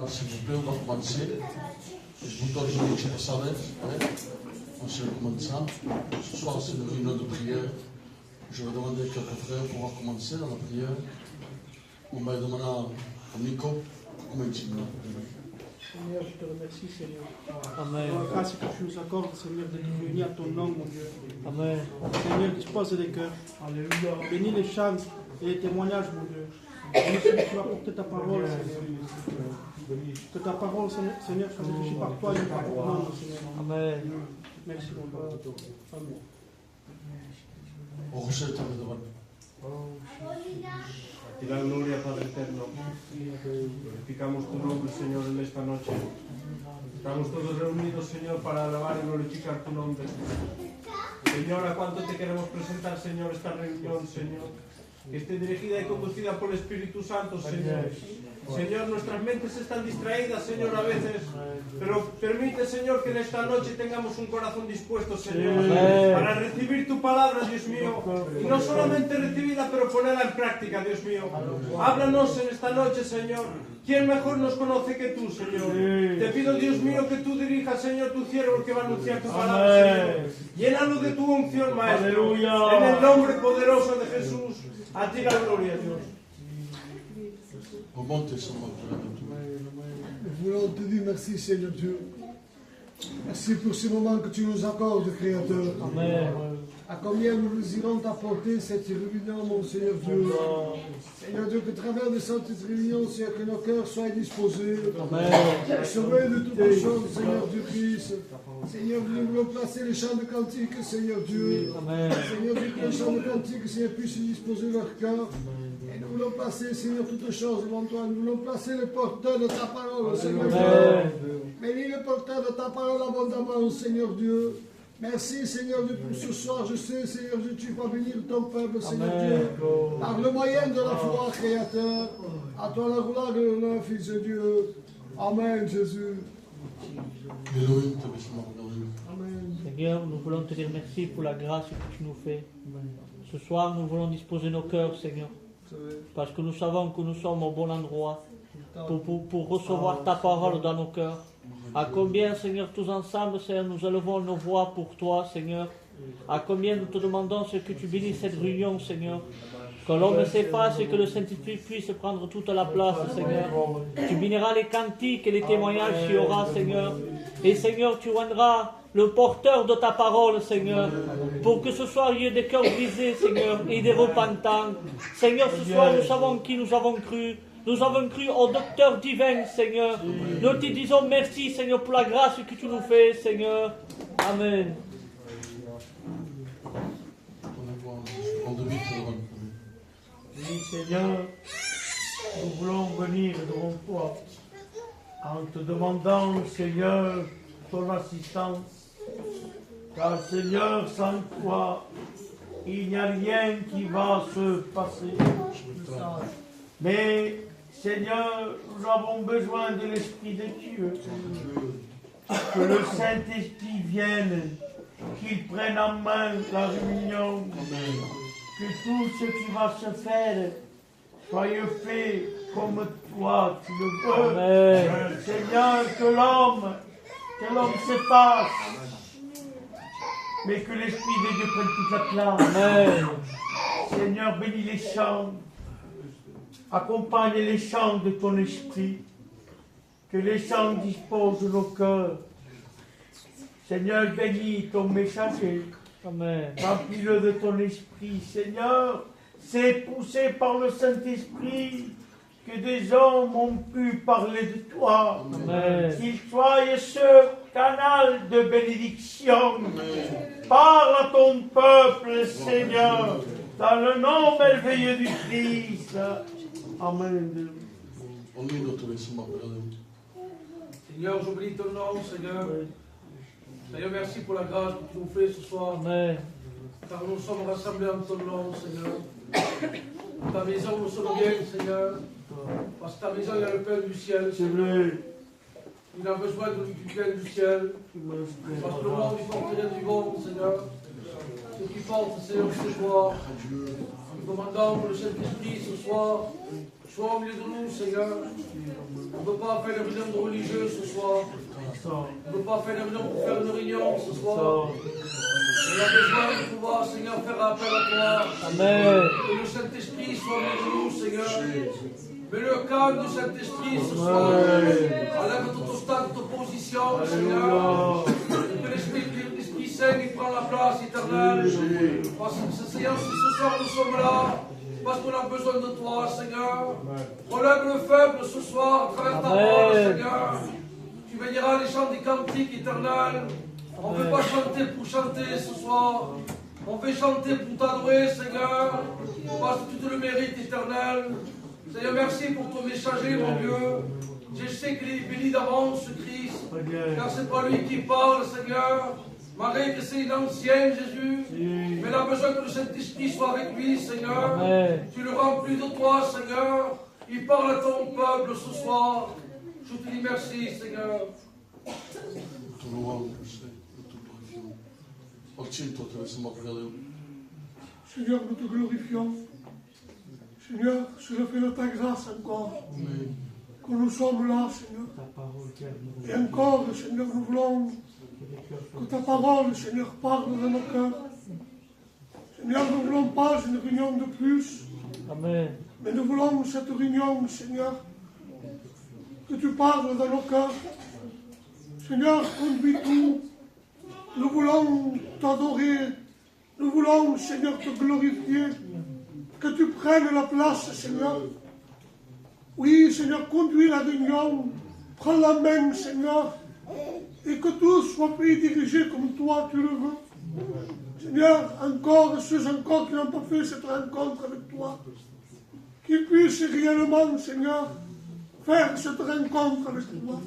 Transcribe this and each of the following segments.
s'il vous plaît, on va commencer. Je vous donne une petite s'arrête. On se commence. Ce soir, c'est une réunion de prière. Je vais demander à quelques frères pour commencer dans la prière. On va demander à Nico pour commencer. Seigneur, je te remercie, Seigneur. Amen. Pour la grâce que tu nous accordes, Seigneur, d'être réunis à ton nom, mon Dieu. Amen. Seigneur, dispose des cœurs. Alléluia. Bénis les chants et les témoignages, mon Dieu. Bénis celui qui va porter ta parole, Seigneur. Que ta parole, Seigneur, soit réfléchie par toi et par ton nom, Seigneur. Amen. Merci, mon Dieu. Amen. Y la gloria, Padre eterno. Glorificamos tu nombre, Señor, en esta noche. Estamos todos reunidos, Señor, para alabar y glorificar tu nombre. Señor, ¿a cuánto te queremos presentar, Señor, esta reunión, Señor? Que esté dirigida y conducida por el Espíritu Santo, Señor. Señor, nuestras mentes están distraídas, Señor, a veces, pero permite, Señor, que en esta noche tengamos un corazón dispuesto, Señor, para recibir tu palabra, Dios mío, y no solamente recibirla, pero ponerla en práctica, Dios mío. Háblanos en esta noche, Señor. ¿Quién mejor nos conoce que tú, Señor? Te pido, Dios mío, que tú dirijas, Señor, tu siervo que va a anunciar tu palabra, Señor. Llénalo de tu unción, Maestro. En el nombre poderoso de Jesús, a ti la gloria, Dios. Nous voulons te dire merci, Seigneur Dieu. Merci pour ce moment que tu nous accordes, Créateur. Amen. À combien nous irons t'apporter cette réunion, mon Seigneur Dieu. Seigneur Dieu, que travers de cette réunion, Seigneur, que nos cœurs soient disposés. Amen. Sauvés de toutes les choses, Seigneur Dieu Christ. Seigneur, nous voulons placer les chants de cantique, Seigneur Dieu. Amen. Seigneur Dieu, que les chants de cantique, Seigneur, puissent disposer leur cœur. Et nous voulons placer, Seigneur, toutes choses devant toi. Nous voulons placer le porteur de ta parole, Seigneur Dieu. Bénis le porteur de ta parole abondamment, Seigneur Dieu. Merci, Seigneur Dieu, pour ce soir. Je sais, Seigneur Dieu, tu vas bénir ton peuple, Seigneur Dieu, par le moyen de la foi, Créateur. À toi la gloire et l'honneur, Fils de Dieu. Amen, Jésus. Seigneur, nous voulons te dire merci pour la grâce que tu nous fais. Ce soir, nous voulons disposer nos cœurs, Seigneur, parce que nous savons que nous sommes au bon endroit pour recevoir ta parole dans nos cœurs. À combien, Seigneur, tous ensemble, Seigneur, nous élevons nos voix pour toi, Seigneur. À combien nous te demandons ce que tu bénisses cette réunion, Seigneur. Que l'homme s'efface et que le Saint-Esprit puisse prendre toute la place, Seigneur. Tu béniras les cantiques et les témoignages qu'il y aura, Seigneur. Et Seigneur, tu rendras le porteur de ta parole, Seigneur, pour que ce soir il y ait des cœurs brisés, Seigneur, et des repentants. Seigneur, ce soir nous savons qui nous avons cru. Nous avons cru au docteur divin, Seigneur. Nous te disons merci, Seigneur, pour la grâce que tu nous fais, Seigneur. Amen. Oui, Seigneur, nous voulons venir devant toi en te demandant, Seigneur, ton assistance. Car, Seigneur, sans toi, il n'y a rien qui va se passer. Mais, Seigneur, nous avons besoin de l'Esprit de Dieu. Que le Saint-Esprit vienne, qu'il prenne en main la réunion. Que tout ce qui va se faire soit fait comme toi tu le veux. Amen. Seigneur, que l'homme s'efface, mais que l'Esprit de Dieu prenne toute la place. Amen. Seigneur, bénis les chants. Accompagne les chants de ton esprit, que les chants disposent de nos cœurs. Seigneur, bénis ton messager. Amen. Remplis-le de ton esprit. Seigneur, c'est poussé par le Saint-Esprit que des hommes ont pu parler de toi. Amen. Qu'il soit ce canal de bénédiction. Amen. Parle à ton peuple, Seigneur, dans le nom merveilleux du Christ. Amen. Seigneur, j'oublie ton nom, Seigneur. Seigneur, merci pour la grâce que tu nous fais ce soir. Amen. Car nous sommes rassemblés en ton nom, Seigneur. Ta maison nous sommes bien, Seigneur. Parce que ta maison, il y a le pain du ciel. C'est vrai. Il a besoin du pain du ciel. Parce que le monde, il porte rien du bon, Seigneur. Ce qui porte, Seigneur, ce soir. Nous demandons pour le Saint-Esprit ce soir sois au milieu de nous, Seigneur. On ne peut pas faire une réunion de religieux ce soir. On ne peut pas faire une réunion pour faire une réunion ce soir. On a besoin de pouvoir, Seigneur, faire appel à toi. Amen. Que le Saint-Esprit soit au milieu de nous, Seigneur. Mais le calme du Saint-Esprit ce soir. Enlève tout obstacle d'opposition, Seigneur. Que l'Esprit Saint il prend la place éternelle. Parce que Seigneur, si ce soir nous sommes là, parce qu'on a besoin de toi, Seigneur. Relève le faible ce soir à travers ta parole, Seigneur. Tu béniras les chants des cantiques éternels. On ne veut pas chanter pour chanter ce soir. On veut chanter pour t'adorer, Seigneur. Parce que tu te le mérites, éternel. Seigneur, merci pour ton messager, mon Dieu. Je sais qu'il est béni d'avance, ce Christ. Car c'est pas lui qui parle, Seigneur. Malgré que c'est l'ancien Jésus. Mais il a besoin que le Saint-Esprit soit avec lui, Seigneur. Amen. Tu le remplis de toi, Seigneur. Il parle à ton peuple ce soir. Je te dis merci, Seigneur. Seigneur, nous te glorifions. Seigneur, c'est le fait de ta grâce encore. Que nous sommes là, Seigneur. Et encore, Seigneur, nous voulons que ta parole, Seigneur, parle dans nos cœurs. Seigneur, nous ne voulons pas une réunion de plus. Amen. Mais nous voulons cette réunion, Seigneur, que tu parles dans nos cœurs. Seigneur, conduis tout. Nous voulons t'adorer. Nous voulons, Seigneur, te glorifier. Que tu prennes la place, Seigneur. Oui, Seigneur, conduis la réunion. Prends la main, Seigneur. Et que tout soit fait dirigé comme toi tu le veux. Seigneur, encore ceux encore qui n'ont pas fait cette rencontre avec toi. Qu'ils puissent réellement, Seigneur, faire cette rencontre avec toi.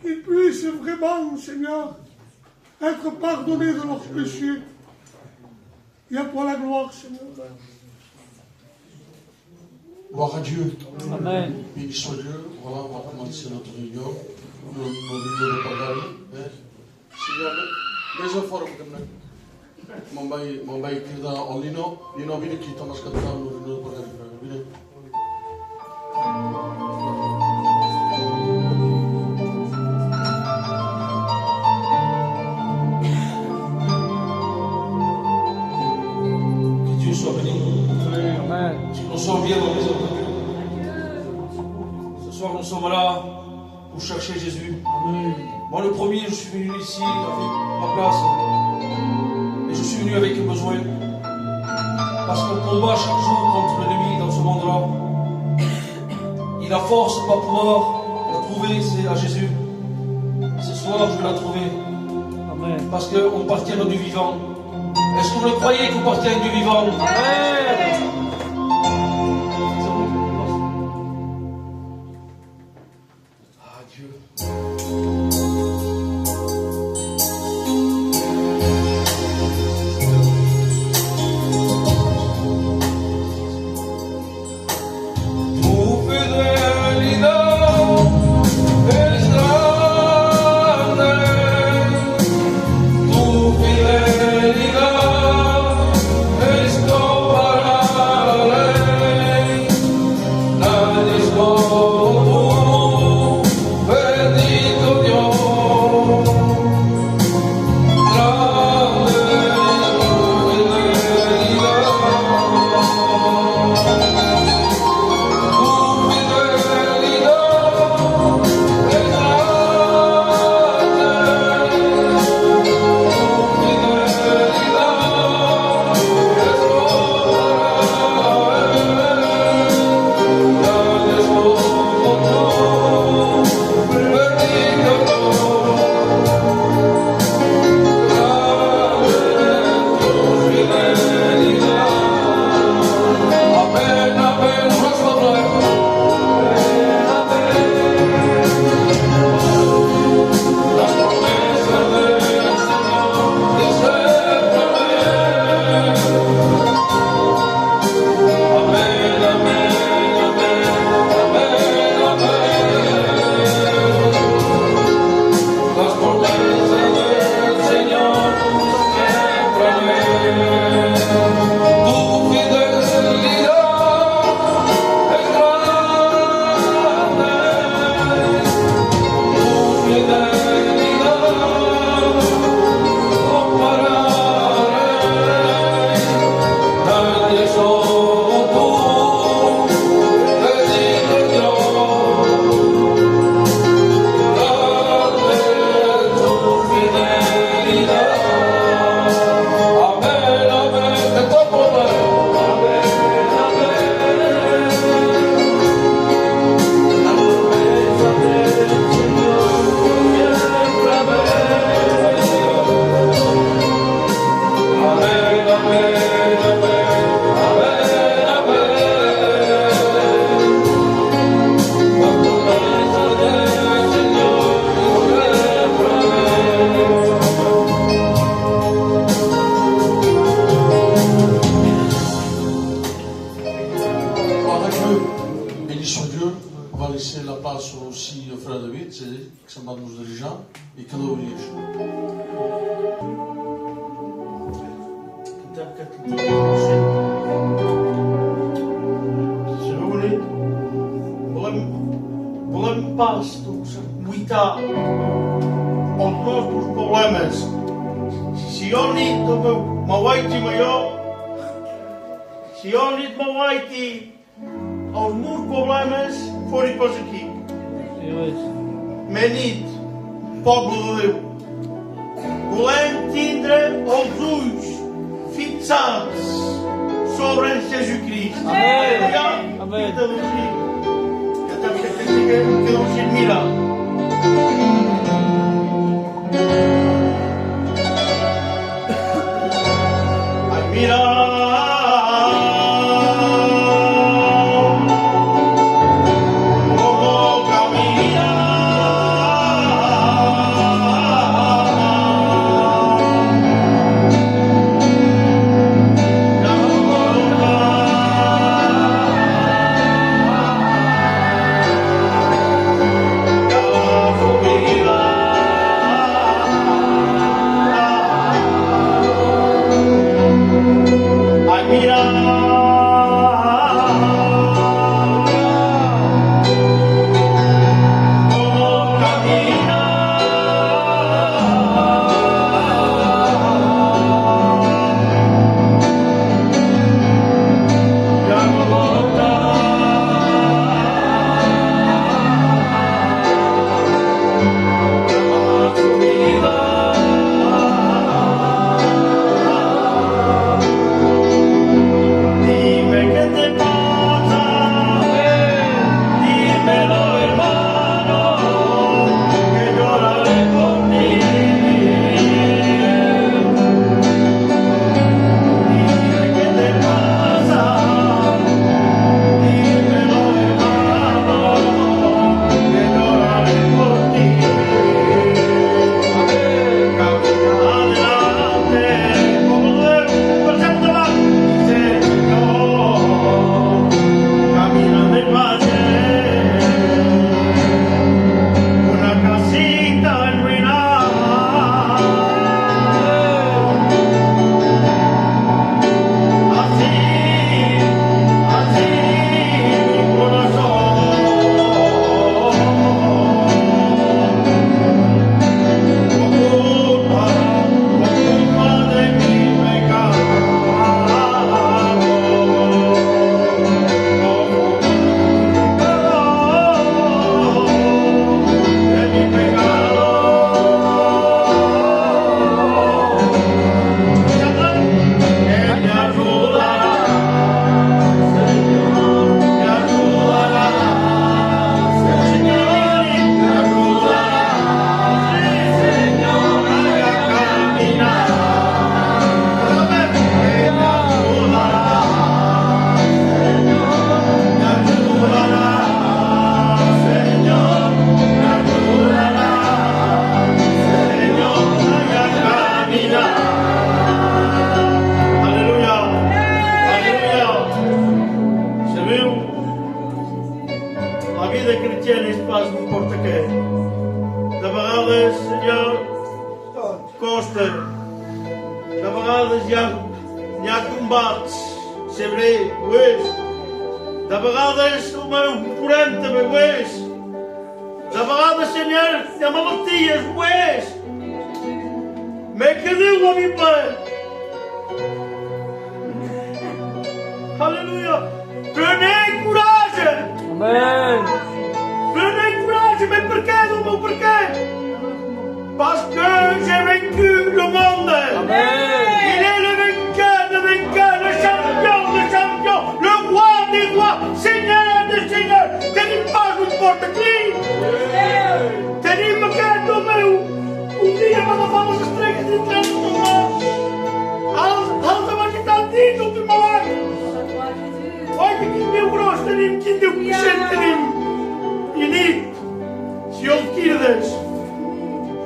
Qu'ils puissent vraiment, Seigneur, être pardonnés de leurs péchés. Et à toi la gloire, Seigneur. Gloire à Dieu. Amen. Béni soit Dieu. Voilà, on va commencer notre réunion. Nos réunions de parole. Seigneur, les efforts que nous avons, mon bail qui est en lino, lino vini qui Thomas Captain, nos réunions de parole. Que Dieu soit béni. Amen. Si nous sommes bien dans la maison de Dieu. Ce soir, nous sommes là pour chercher Jésus. Moi, le premier, je suis venu ici avec ma place. Mais je suis venu avec un besoin. Parce qu'on combat chaque jour contre l'ennemi dans ce monde-là. Il a force de ne pas pouvoir la trouver, c'est à Jésus. Ce soir, je vais la trouver. Amen. Parce qu'on appartient à du vivant. Est-ce que vous le croyez qu'on appartient à du vivant? Amen. Ah, Dieu. Bendito Dios. David, c'est ell que se'n va nos dirijar i que deuria això. Volem pas lluitar els nostres problemes. Si jo nit m'awaiti maior, si jo nit m'awaiti els meus problemes fora pas aquí. Nit, poble de Déu, volem tindre els ulls fixats sobre en Jesucrist. Amén. Amén. Que Deus mira. Ai, mira.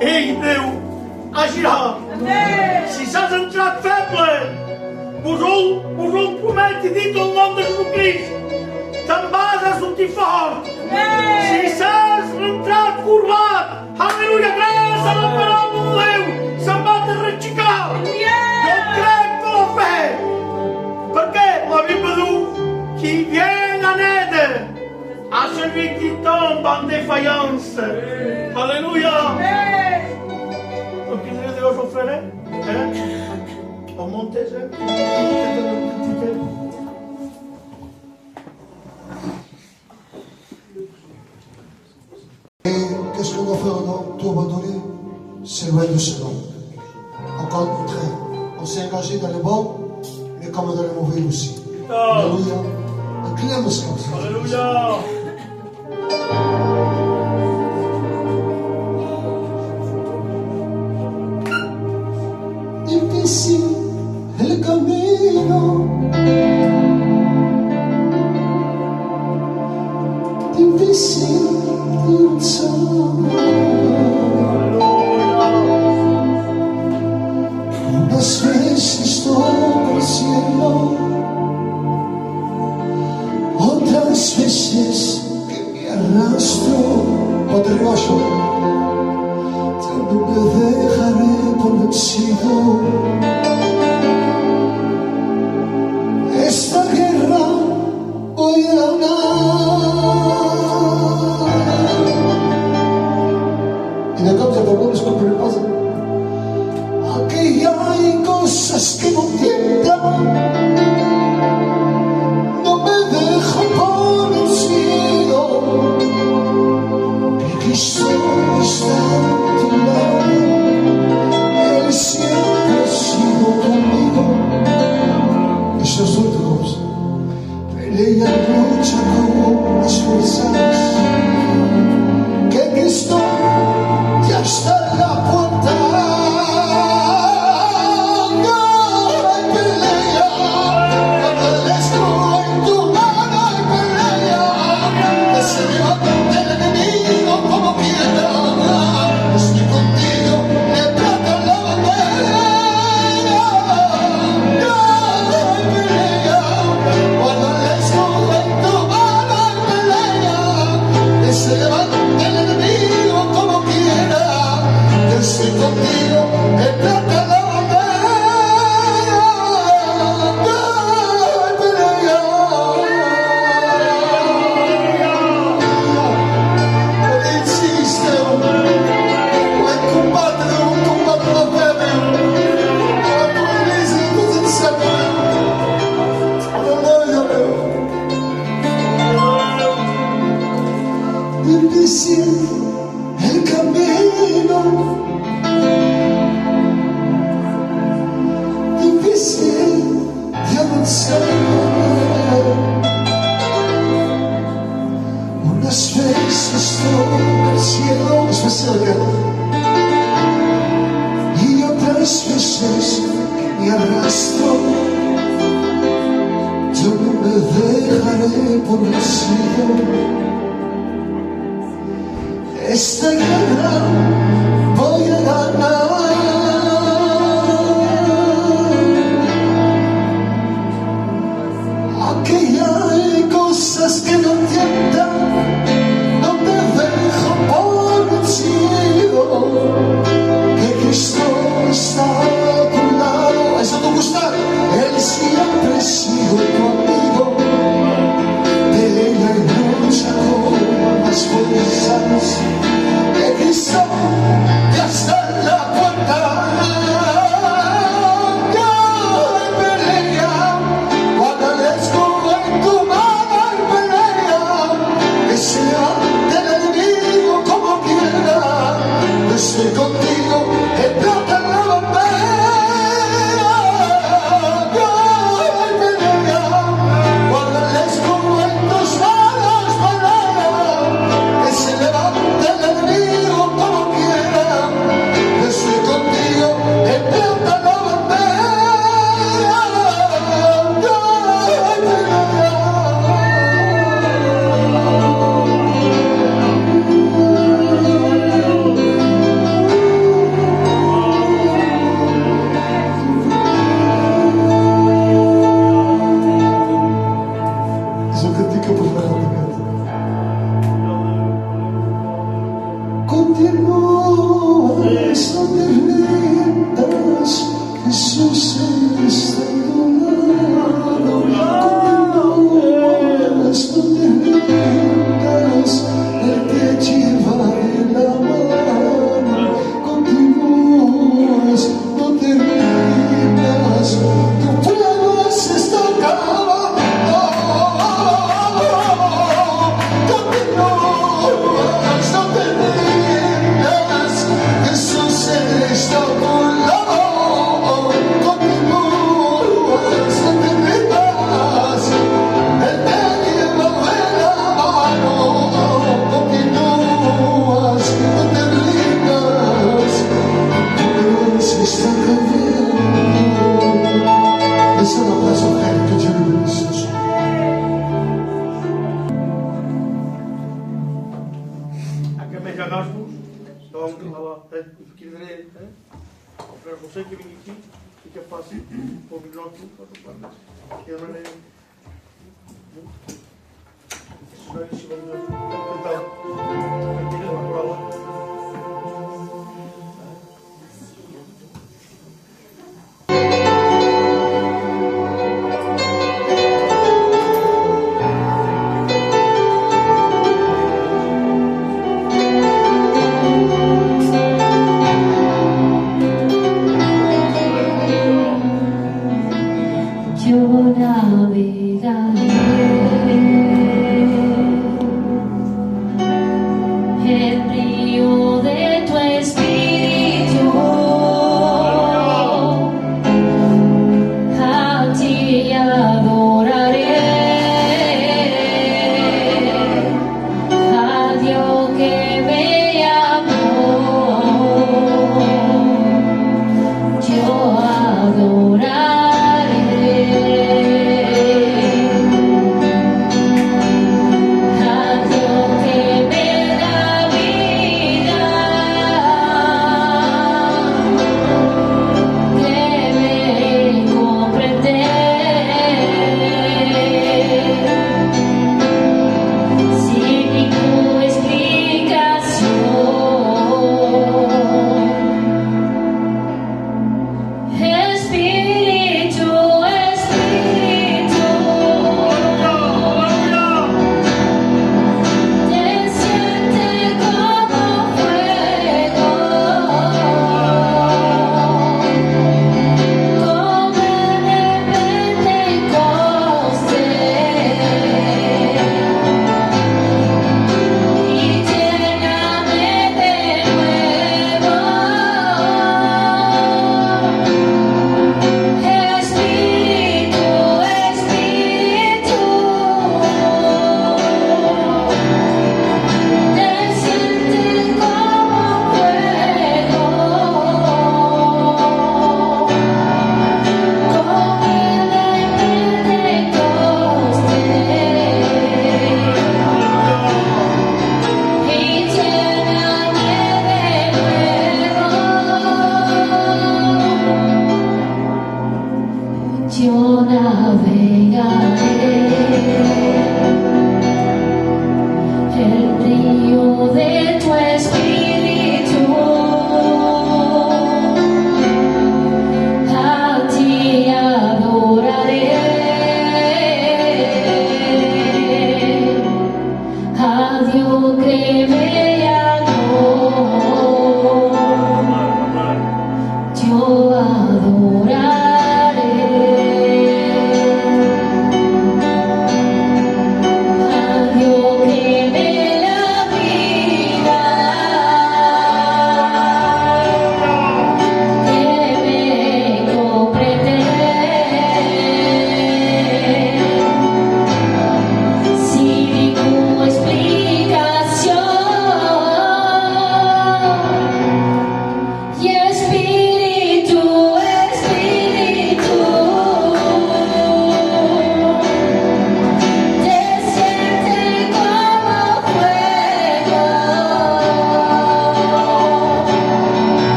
Ei, Déu, agirà. Si s'has entrat feble, vos-ho promet i dit el nom de Jesucrist, te'n vas a sortir fort. Si s'has entrat curvat. Aleluia, gràcies a la paraula de Déu. Se'n va terrenxicar. Jo crec per la fe. Perquè la Bíblia diu qui vient en aide a celui qui tombe en défaillance. Aleluia. Donc, qu'est-ce que Dieu vous ferait? On monte ça. Qu'est-ce qu'on va faire dans tout abandonner? C'est loin de ce nom. Encore le contraire. On s'est engagé dans le bon, mais comme dans le mauvais aussi. Alléluia. Acclamons ce comme ça. Alléluia. Difícil el camino, difícil el sol. Unas veces toco el cielo, otras veces que me arrastro por el rayo. No me dejaré por vencido. Esta guerra voy a ganar. Y de acá te perdón, por el paso. Aquí hay cosas que no entiendan. No me dejo por vencido. Que Cristo está. Él siempre ha sido conmigo. Esos últimos pelean lucha con las fuerzas. Que Cristo ya está en la puerta. No hay pelea cuando Él estuvo en tu mano. Hay pelea que se levanta el enemigo como quiera. Estoy contigo, le plata la bandera. No hay pelea cuando Él estuvo en tu mano. Hay pelea que se levanta el enemigo como quiera. Estoy contigo, le plata la bandera. No hay pelea. Él insiste. Difícil el camino, difícil de avanzar. Unas veces toco el cielo, especial y otras veces que me arrastro. Yo no me dejaré por vencido. Esta guerra voy a ganar. Aquí hay cosas que no entiendan. No me dejo por vencido. Que Cristo está a tu lado. Eso te gusta. Él siempre ha sido tu amigo. Pelea y lucha con las fuerzas. Que Cristo continúas, no te rindas, Jesús está a tu lado. Continúas, no te rindas, Él te lleva de la mano. Continúas, no te rindas, tu pueblo se está acabando. Continúas, no te rindas, Jesús está a tu lado. Continúas, no te rindas, Él te lleva de la mano. Continúas, no te rindas, Dios está cambiando. Esse é o abraço perto de Jesus. Aqui me jagasmos, então quiserei para você que vem aqui, fica fácil, para o bilhão tudo, que eu não leio. Isso daí se vai tentar partilhar uma prova. Yo navegaré en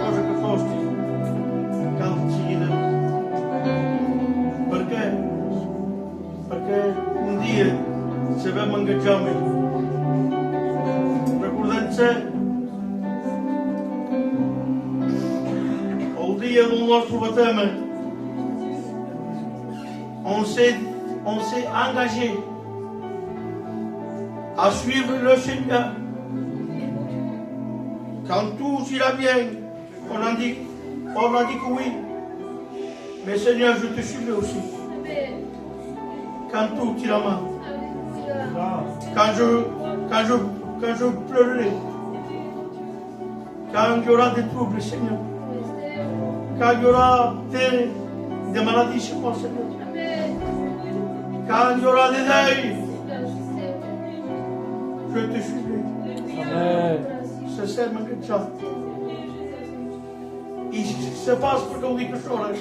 coisa que foste. Calma de seguida. Perché? Perché un dia sabem engatjar-me. Recordant-se el dia del nostre baptême, on s'est engagé à suivre le Seigneur. Quand tout ira bien, on a dit que oui. Mais Seigneur, je te suivrai aussi. Quand tout ira mal, quand je pleurerai, quand il y aura des troubles, Seigneur, quand il y aura des maladies chez moi, Seigneur, quand il y aura des deuils, je te suivrai. Amen. Se serve que já. E se faz porque eu digo que chora.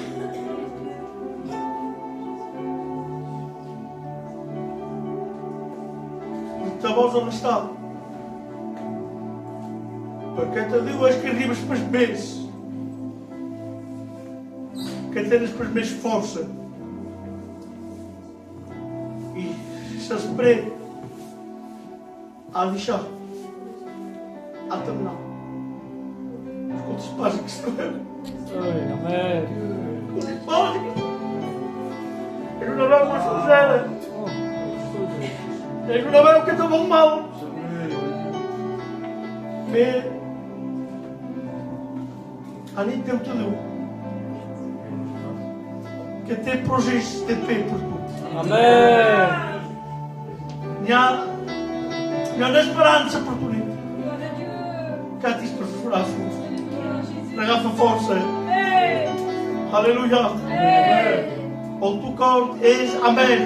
Então vamos onde está. Porque te digo as que arribas para os meses. Que tens para os meses força. E se espere a deixar. A terminar. Quantos pais que se doeram? Amen. Quantos pais? Eu não vejo uma sujeira. Eu não vejo o que estava mal. Mas a nem tempo tudo. Que tem projetos de pé por tudo. Amen. Não há esperança por tudo. Cá diz para os braços. Agafa força. Aleluia. O teu corpo és amém.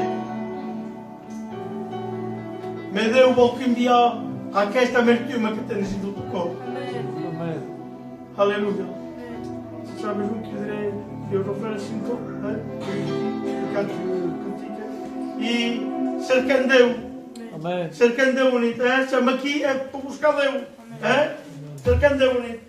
Me deu o bom dia aquesta amertuma que tens no teu corpo. Amen. Aleluia. Sabes o que direi? Deus oferece então. Canto. E cercandeu. Amen. Cercandeu unito. Chama aqui é para buscar Deus. Cercandeu unito.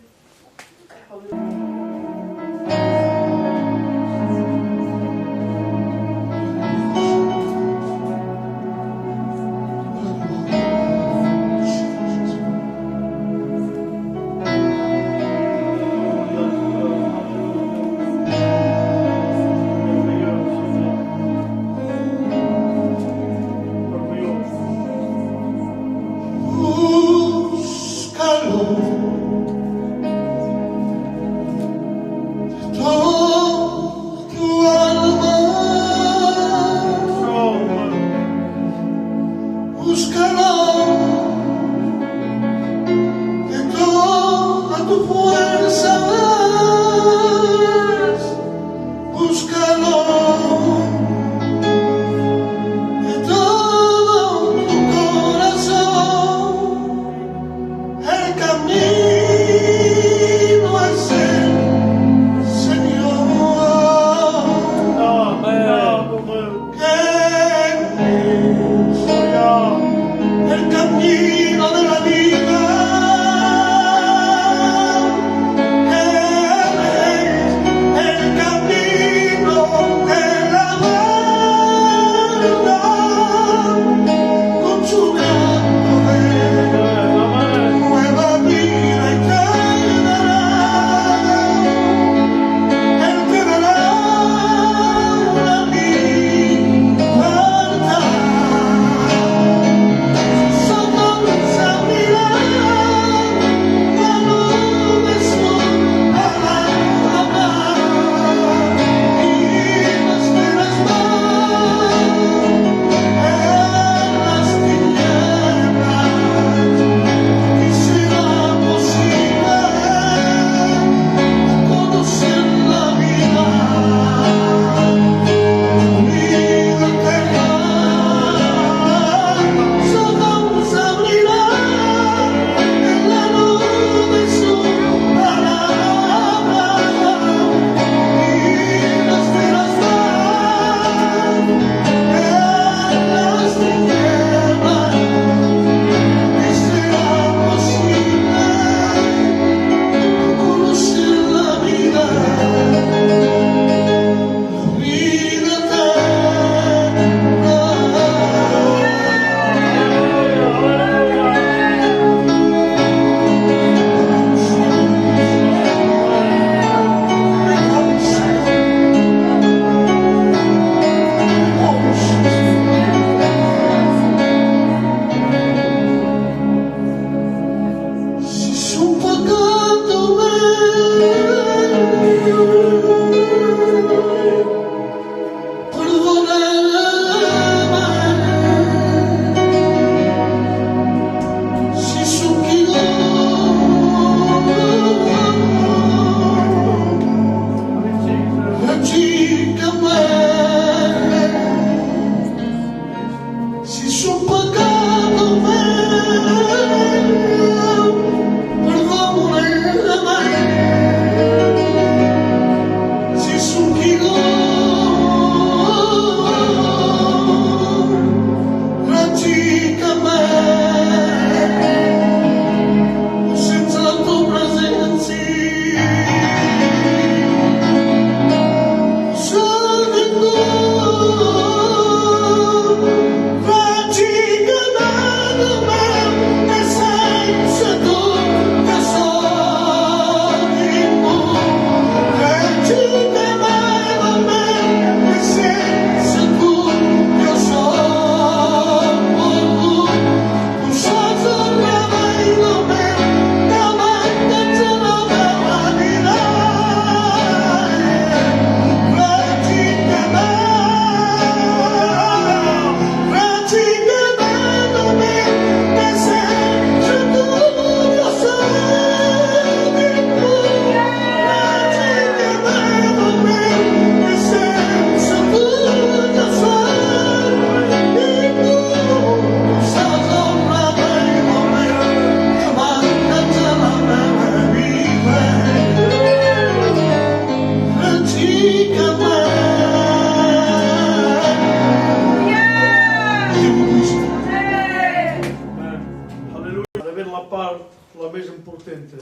la més important.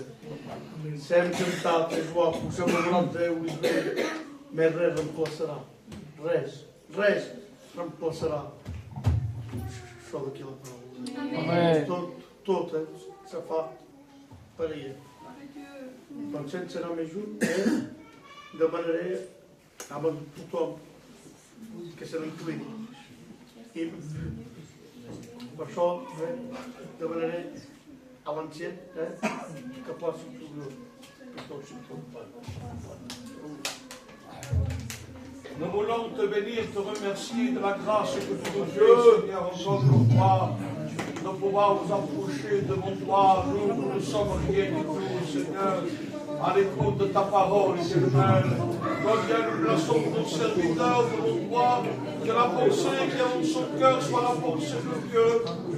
Sem cantat, és bo, que som el nom de Déu i més res reemplaçarà. Res reemplaçarà. Això d'aquí la paraula. Tot, se fa per ella. Però sense anar més junt, demanaré a tothom que se n'inclini. I per això demanaré a l'ancien que posi Nous voulons te bénir, te remercier de la grâce que tu nous fais, Seigneur, encore une fois, de pouvoir nous approcher devant toi, nous ne sommes rien du tout, Seigneur, à l'écoute de ta parole, éternelle. Combien nous plaçons nos serviteurs devant toi, que la pensée qui est dans son cœur soit la pensée de Dieu.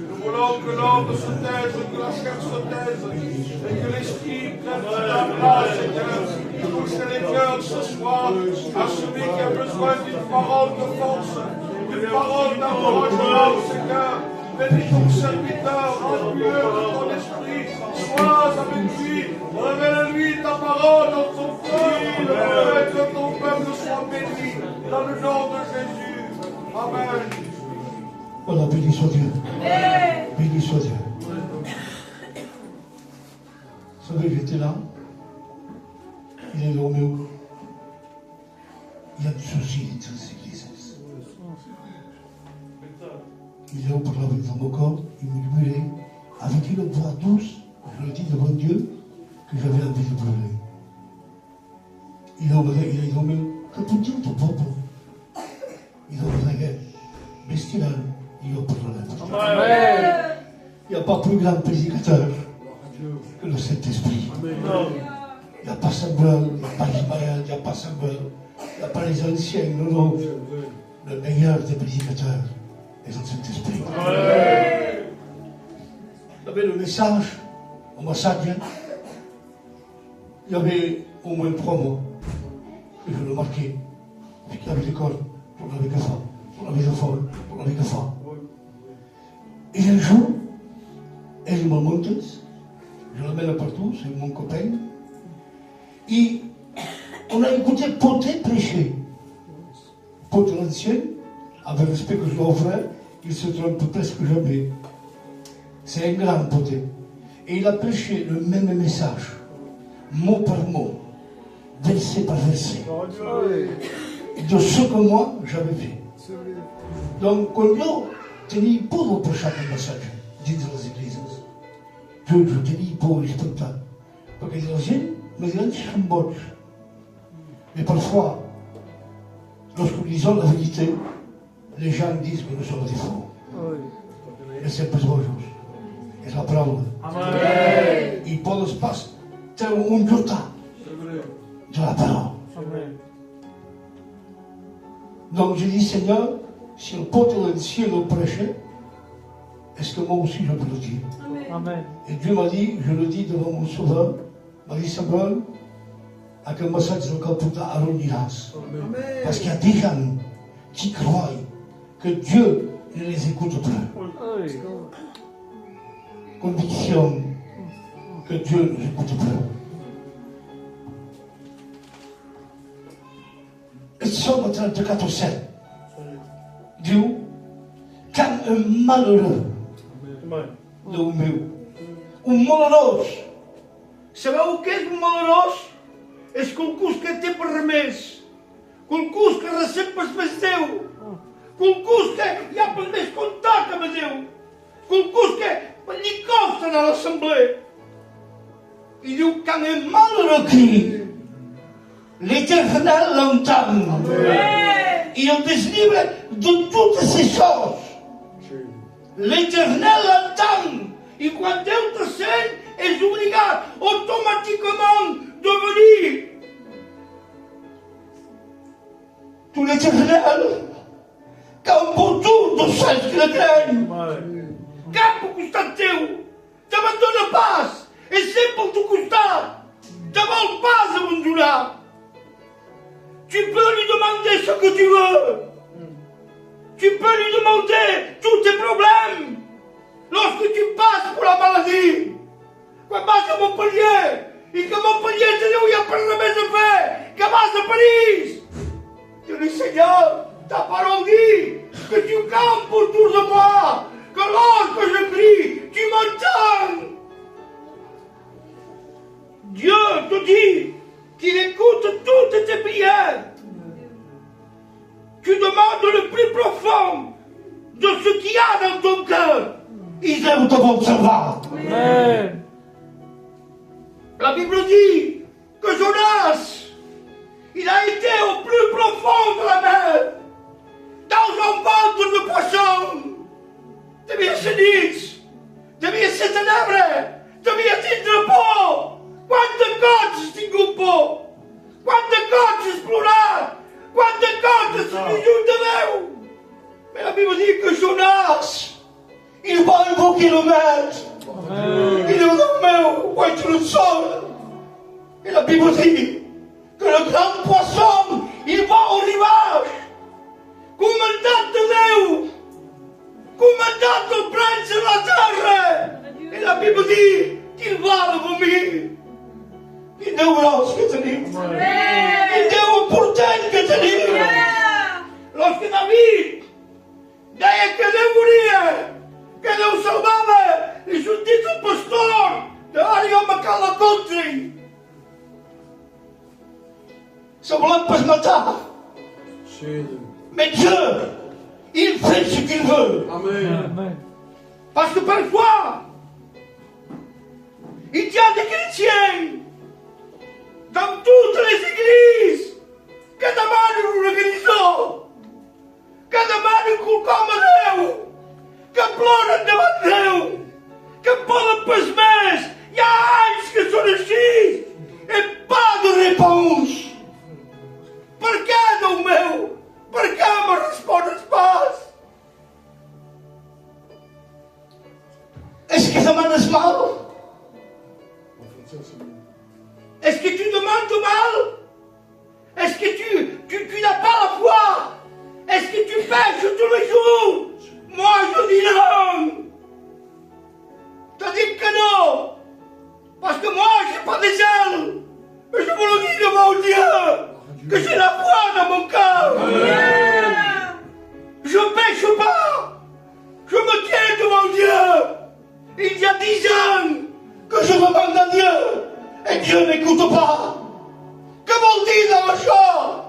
Nous voulons que l'homme se taise, que la chair se taise, et que l'esprit prenne la place, Seigneur. Touche les cœurs ce soir à celui qui a besoin d'une parole de force, d'une parole d'encouragement, Seigneur. Bénis ton serviteur, remplis-le de ton esprit, sois avec lui, révèle-lui ta parole dans son cœur, et que ton peuple soit béni dans le nom de Jésus. Amen. Voilà, béni soit Dieu. Béni soit Dieu. Vous savez, j'étais là. Il est dormi où? Il y a du souci dans les églises. Il est là pour la vie dans mon corps. Il me dit, avec une voix douce, je le dis devant Dieu que j'avais envie de pleurer. Il est dormi où? Que tout dit, tout propre. Il est dormi bestial. Il est pour la Il n'y a pas plus grand prédicateur que le Saint-Esprit. Il n'y a pas Samuel, il n'y a pas Ismaël, il n'y a pas Samuel, il n'y a pas les anciens, non. Le meilleur des prédicateurs est le Saint-Esprit. Il y avait le message, au massage, il y avait au moins 3 mois que je le marquais, avec la vie d'école, pour la vie de femme, pour la vie de folle, pour la vie de femme. Et un jour, elle me monte, je l'amène partout, c'est mon copain. Et on a écouté Poté prêcher. Poté l'ancien, avec le respect que je lui offrais, il se trompe presque jamais. C'est un grand Poté. Et il a prêché le même message, mot par mot, verset par verset, de ce que moi j'avais fait. Donc, quand io teni pour chaque message, dit dans les églises. Je teni pour les spectacles. Parce que les anciens, mais ils sont bons. Mais parfois, lorsque nous disons la vérité, les gens disent que nous sommes des faux. Et c'est besoin juste. Et la parole. Amen. Il peut se passer un iota de la parole. Amen. Donc je dis, Seigneur, si le pote du ciel le prêchait, est-ce que moi aussi je peux le dire? Amen. Et Dieu m'a dit, je le dis devant mon sauveur, m'a dit, Samuel, avec un message de Calputa à Roniras. Parce qu'il y a des gens qui croient que Dieu ne les écoute plus. Conviction que Dieu ne les écoute plus. Et Somme 34 au 7 dit, quand un malheureux de um malheurós, sabeu o que és un malheurós? És qualcú que té per remés, qualcú que recep per més Déu, qualcú que hi ha per més contacte amb Déu, qualcú que li costa anar a l'assemblea. I diu, quand un malheureux crie, l'Éternel l'entend. Il le délivre de toutes ces choses. L'Éternel l'entend. I quan Déu te sent, és obligat automàticament de venir. Tout l'Éternel, quand pour tous de ceux qui le craignent, Cap al costat teu, t'abandona pas, és sempre al teu costat, te vol pas abandonar. Tu peux lui demander ce que tu veux. Tu peux lui demander tous tes problèmes. Lorsque tu passes pour la maladie, quan vas a Montpellier, i que a Montpellier te diu hi ha per res a fer, que vas a París. Tu dis, Seigneur, ta parole dit que tu campes autour de moi, que lorsque je prie, tu m'entends. Dieu te dit qu'il écoute toutes tes prières. Tu demandes le plus profond de ce qu'il y a dans ton cœur. Israël te va observer. Amen. La Bible dit que Jonas, il a été au plus profond de la mer, dans un ventre de poisson. Devia ser nits, devia ser tenebre, devia tindre por. Quantes cops has tingut por? Quantes cops has plorat? Quantes cops has lluny de Déu? Mais la Bible dit que Jonas, Il va invoquer le maître. Amen. Il est au où est le sol. Et la Bible dit que le grand poisson, il va au rivage. Comandat de Déu, comandat del prens de la terra. Et la Bible dit qu'il va le vomir. I Déu gros que tenim. I Déu important que tenim. Lorsque David deia que Déu volia, que Déu salvava, li sortit el pastor de l'àrea Macala Country. Se volen pas matar. Mais Dieu, il fait ce qu'il veut. Amen. Parce que parfois, il y a des chrétiens dans toutes les églises que demandent une organisation, que demandent quelcom a Déu, que ploren davant Déu, que poden pas més. Hi ha anys que són així i pas de réponse. Per què, Déu meu? Per què me respones pas? Est-ce que demandes mal? Est-ce que tu demandes mal? Est-ce que tu n'as pas la foi? Est-ce que tu pêches tous les jours? Moi, je dis non. Je dis que non. Parce que moi, je n'ai pas des ailes. Mais je vous le dis devant Dieu, que j'ai la foi dans mon cœur. Je ne pêche pas. Je me tiens devant Dieu. Il y a 10 ans Que je demande à Dieu et Dieu n'écoute pas. que vol-dit dans le champ?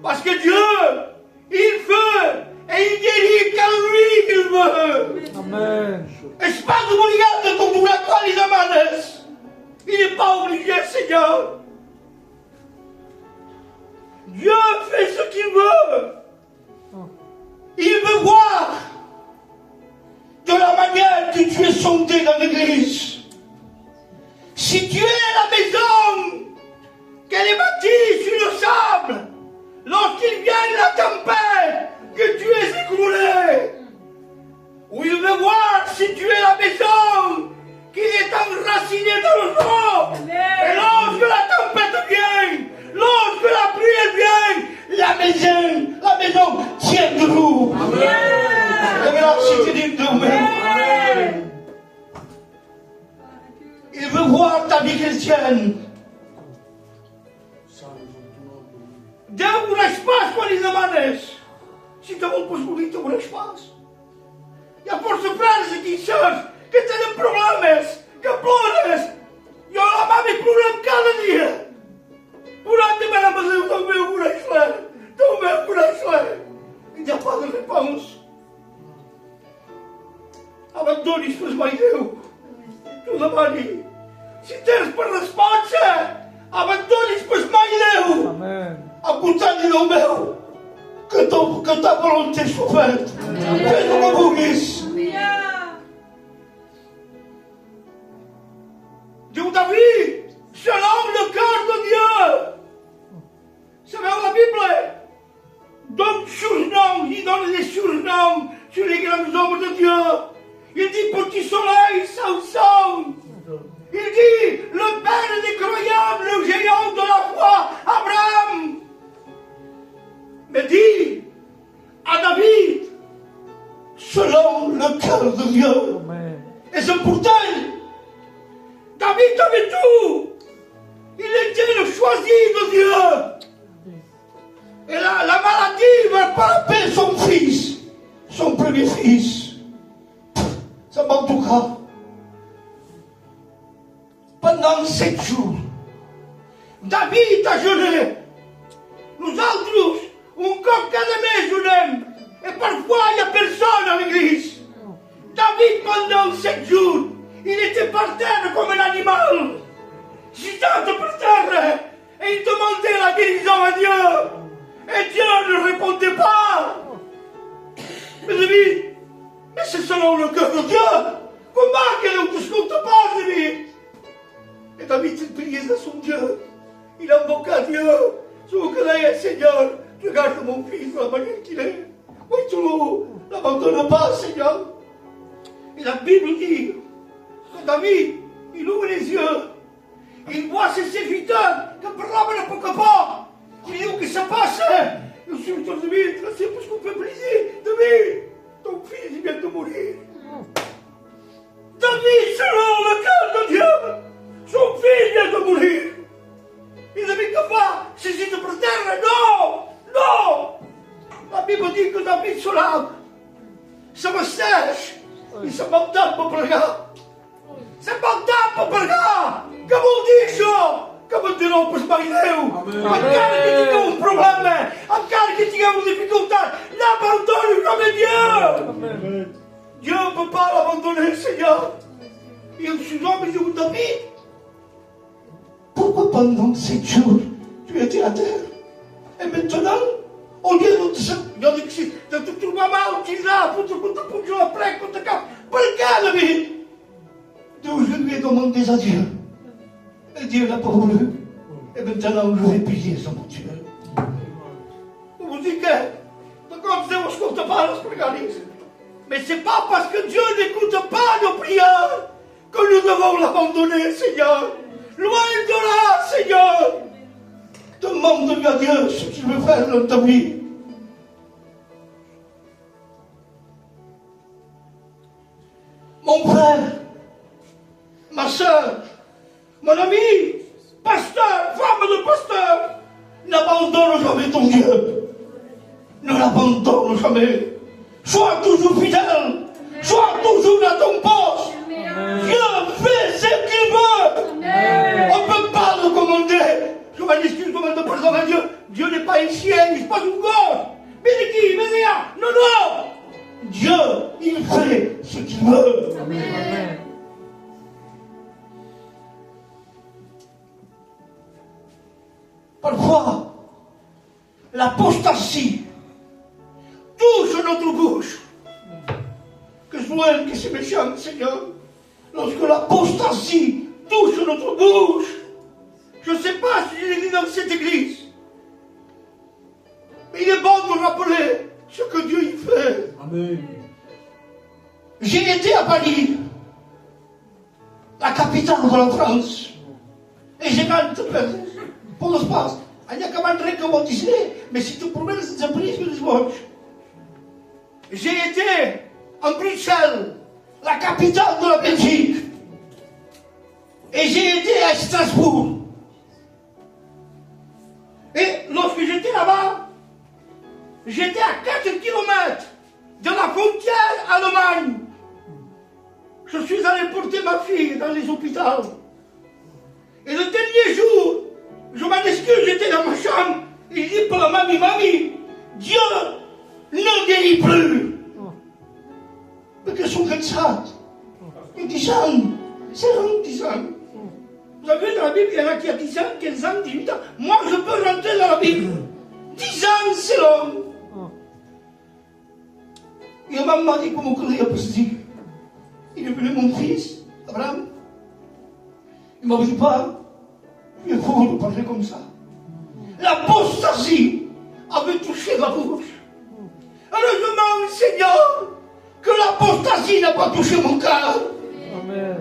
Parce que Dieu, il veut et il guérit quand lui il veut. Amen. És pas obligat de t'ho donar quan li demanes. Il n'est pas obligé, Seigneur. Dieu fait ce qu'il veut. Il veut voir de la manière que tu es sondé dans l'église. Si tu es la maison qu'elle est bâtie sur le sable, lorsqu'il vient la tempête, que tu es écroulé. Ou il veut voir si tu es la maison qui est enracinée dans le sol. Et lorsque la tempête vient, lorsque la pluie vient, la maison tient debout. Et maintenant, si tu dis demain, il veut voir ta vie chrétienne. Dieu vous laisse pas con les amanes. Si tu veux posibilitar, tu vous laisse pas. Il y a force frères qui cherchent, que tu as des problèmes, que plores. Il y a la même problème cada dia. Pour aller à la maison, tu me laisses. Il n'y a pas de réponse. Abandonis per mai Déu. Tu demani. Si tens per resposta, abandonis per mai Déu. Amen. Al costat de Déu meu, que ta volonté soit faite. Fes com que vulguis. Diu David, selon le cœur de Dieu. Sabeu la Bible? Donne surnom, il donne des surnoms sur les grands hommes de Dieu. Il dit petit soleil, Samson. Il dit le père des croyants, le géant de la foi, Abraham. Mais dit à David, selon le cœur de Dieu. Amen. Et c'est pourtant, David avait tout. Il était le choisi de Dieu. Et la maladie va frapper son fils, son premier fils. Ça m'entoura. Pendant 7 jours, David a jeûné. Nous autres, encore cada mes jeûnons. Et parfois, il n'y a personne à l'église. David, pendant 7 jours, il était par terre comme un animal. Gitant par terre. Et il demandait la guérison à Dieu. Et Dieu ne répondait pas. Mais David, mais c'est selon le cœur de Dieu. Comment qu'elle ne te écoute pas, David? Et David s'est prié à son Dieu. Il invoqua Dieu. Son cœur, Seigneur, tu gardes mon fils de la manière qu'il est. Oui, tu ne l'abandonnes pas, Seigneur. Et la Bible dit que David, il ouvre les yeux. Il voit ses serviteurs qui parlent à poco à poco. Il dit, qu'est-ce qui se passe? Le serviteur de David, c'est parce qu'on fait plaisir. David, ton fils, il vient de mourir. David, selon le cœur de Dieu, son fils vient de mourir. Et David, que fa? Saisit de per terra? Non! Non! La Bible dit que David se lave, se vesteix i se'n va al temple a pregar. Se'n va al temple a pregar! Què vol dir això? Que m'enteneu per mai Déu. Encara que tingueu un problema, encara que tingueu una dificultat, n'abandoneu jamais Dieu. Dieu ne peut pas l'abandonner, Seigneur. Et le surhomme dit à David, pourquoi pendant 7 jours tu étais à terre? Et maintenant, au lieu de te trouver mal, tu es là, pour te pousser après, pour te cap. Per què, David? Donc je lui ai demandé à Dieu. Et Dieu n'a pas voulu. Et maintenant, je vais prier sur mon Dieu. Vous dites que, quand Dieu n'écoute pas nos prières, mais ce n'est pas parce que Dieu n'écoute pas nos prières que nous devons l'abandonner, Seigneur. Loin de là, Seigneur. Demande-lui à Dieu ce qu'il veut faire dans ta vie. Mon frère, ma soeur, mon ami, pasteur, femme de pasteur, n'abandonne jamais ton Dieu. Ne l'abandonne jamais. Sois toujours fidèle. Sois toujours à ton poste. Dieu fait ce qu'il veut. On ne peut pas le commander. Je m'excuse, demande pardon à Dieu. Dieu n'est pas un chien, il n'est pas une gosse. Mais de qui? Mais rien. Non, non. Dieu, il fait ce qu'il veut. Amen. Parfois, l'apostasie touche notre bouche. Que je vois que c'est méchant, Seigneur. Lorsque l'apostasie touche notre bouche, je ne sais pas si je l'ai dit dans cette église, mais il est bon de me rappeler ce que Dieu y fait. Amen. J'ai été à Paris, la capitale de la France, et j'ai quand pour l'espace. Il n'y a qu'à montrer comment tu mais si tu promets, c'est pris sur les moches. J'ai été en Bruxelles, la capitale de la Belgique, et j'ai été à Strasbourg. Et lorsque j'étais là-bas, j'étais à 4 kilomètres de la frontière Allemagne. Je suis allé porter ma fille dans les hôpitaux. Et le dernier jour, je m'en excuse, j'étais dans ma chambre. Il dit pour la mamie, Dieu ne guérit plus. Mais que sont comme ça. Et 10 ans, c'est long 10 ans. Vous avez dans la Bible, il y en a qui a 10 ans, 15 ans, 18 ans. Moi, je peux rentrer dans la Bible. 10 ans, c'est long. Et ma maman m'a dit comment il a dit. Il est venu mon fils, Abraham. Il m'a dit pas, il faut de parler comme ça. L'apostasie avait touché ma bouche. Alors je demande, Seigneur, que l'apostasie n'a pas touché mon cœur.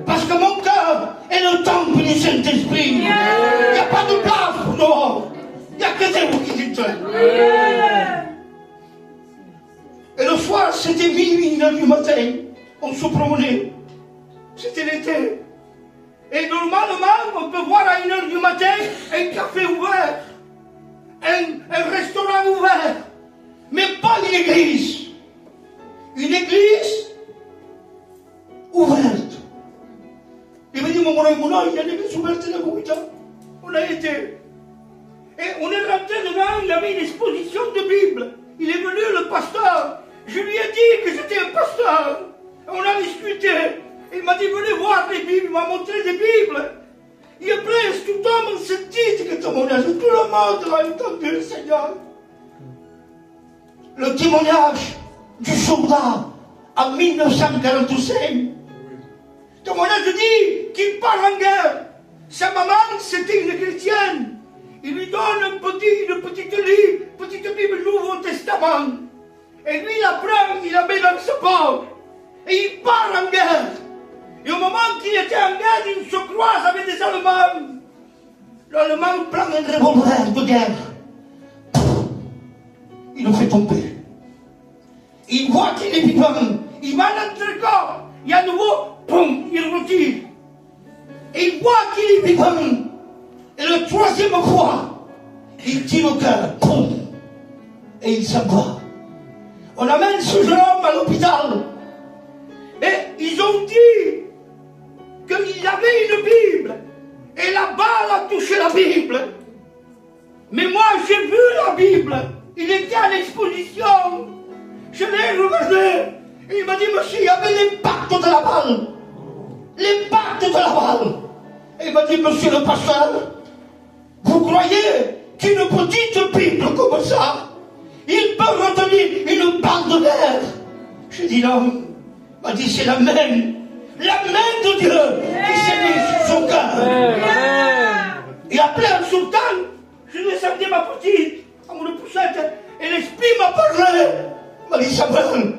Parce que mon cœur est le temple du Saint-Esprit. Il n'y a pas de place pour dehors. Il n'y a que des mots qui disent. Et le soir, c'était minuit, 1h du matin. On se promenait. C'était l'été. Et normalement, on peut voir à 1h du matin un café ouvert, un restaurant ouvert, mais pas une église. Une église ouverte. Il m'a dit, mon grand, il y a une église ouverte là, on a été. Et on est rentré dedans, il avait une exposition de Bible. Il est venu, le pasteur. Je lui ai dit que j'étais un pasteur. On a discuté. Il m'a dit, venez voir les Bibles. Il m'a montré des Bibles. Et après, tout le monde se dit que témoignage. Tout le monde l'a entendu, Seigneur. Le témoignage du soldat en 1945. Témoignage dit qu'il part en guerre. Sa maman, c'était une chrétienne. Il lui donne une petite Bible, Nouveau Testament. Et lui, il la prend, il la met dans sa poche. Et il part en guerre. Et au moment qu'il était en guerre, il se croise avec des Allemands. L'Allemand prend un revolver de guerre. Il le fait tomber. Il voit qu'il est vivant. Il va dans l'entrecorps. Et à nouveau, boum, il retire. Et il voit qu'il est vivant. Et la troisième fois, il tire au cœur. Boum. Et il s'en va. On amène ce jeune homme à l'hôpital. Et ils ont dit qu'il avait une Bible. Et la balle a touché la Bible. Mais moi, j'ai vu la Bible. Il était à l'exposition. Je l'ai regardé. Et il m'a dit, monsieur, il y avait l'impact de la balle. L'impact de la balle. Et il m'a dit, monsieur le pasteur, vous croyez qu'une petite Bible comme ça, il peut retenir une balle de l'air? Je dis non. Il m'a dit, c'est la main de Dieu qui s'est mise sur son cœur. Et après, en sultan, je descendais ma petite, à mon poussette, et l'esprit m'a parlé. Il m'a dit, Samuel,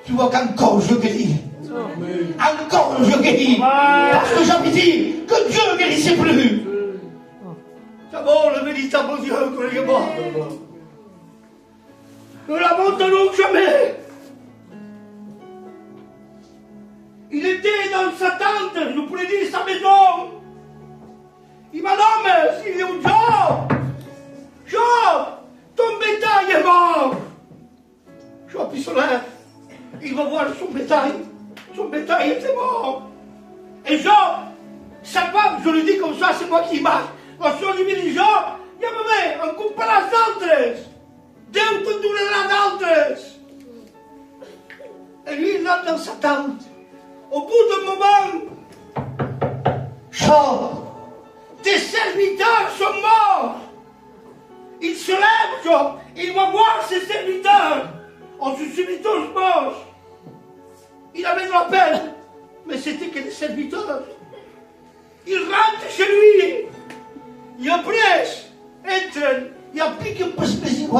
tu vois qu'encore je guéris. Encore je guéris. Parce que j'avais dit que Dieu ne guérissait plus. D'abord, le véritable Dieu, croyez-moi. Nous l'abandonnons jamais. Il était dans sa tente, je pourrais dire sa maison. Il m'a dit, mais il est où Job, ton bétail est mort. Job, il se lève, il va voir son bétail était mort. Et Job, sa femme, je lui dis comme ça, c'est moi qui marche. Quand je lui dis, Job, il y a un couple à l'altres. Deus te donarà d'altres. Et lui, il rentre dans sa tente. Au bout d'un moment, Job, tes serviteurs sont morts. Il se lève, Job. Jean, il va voir ses serviteurs. On se subit tous mange. Il avait de la peine, mais c'était que des serviteurs. Il rentre chez lui. Il prêche, entre, il applique un peu spécial.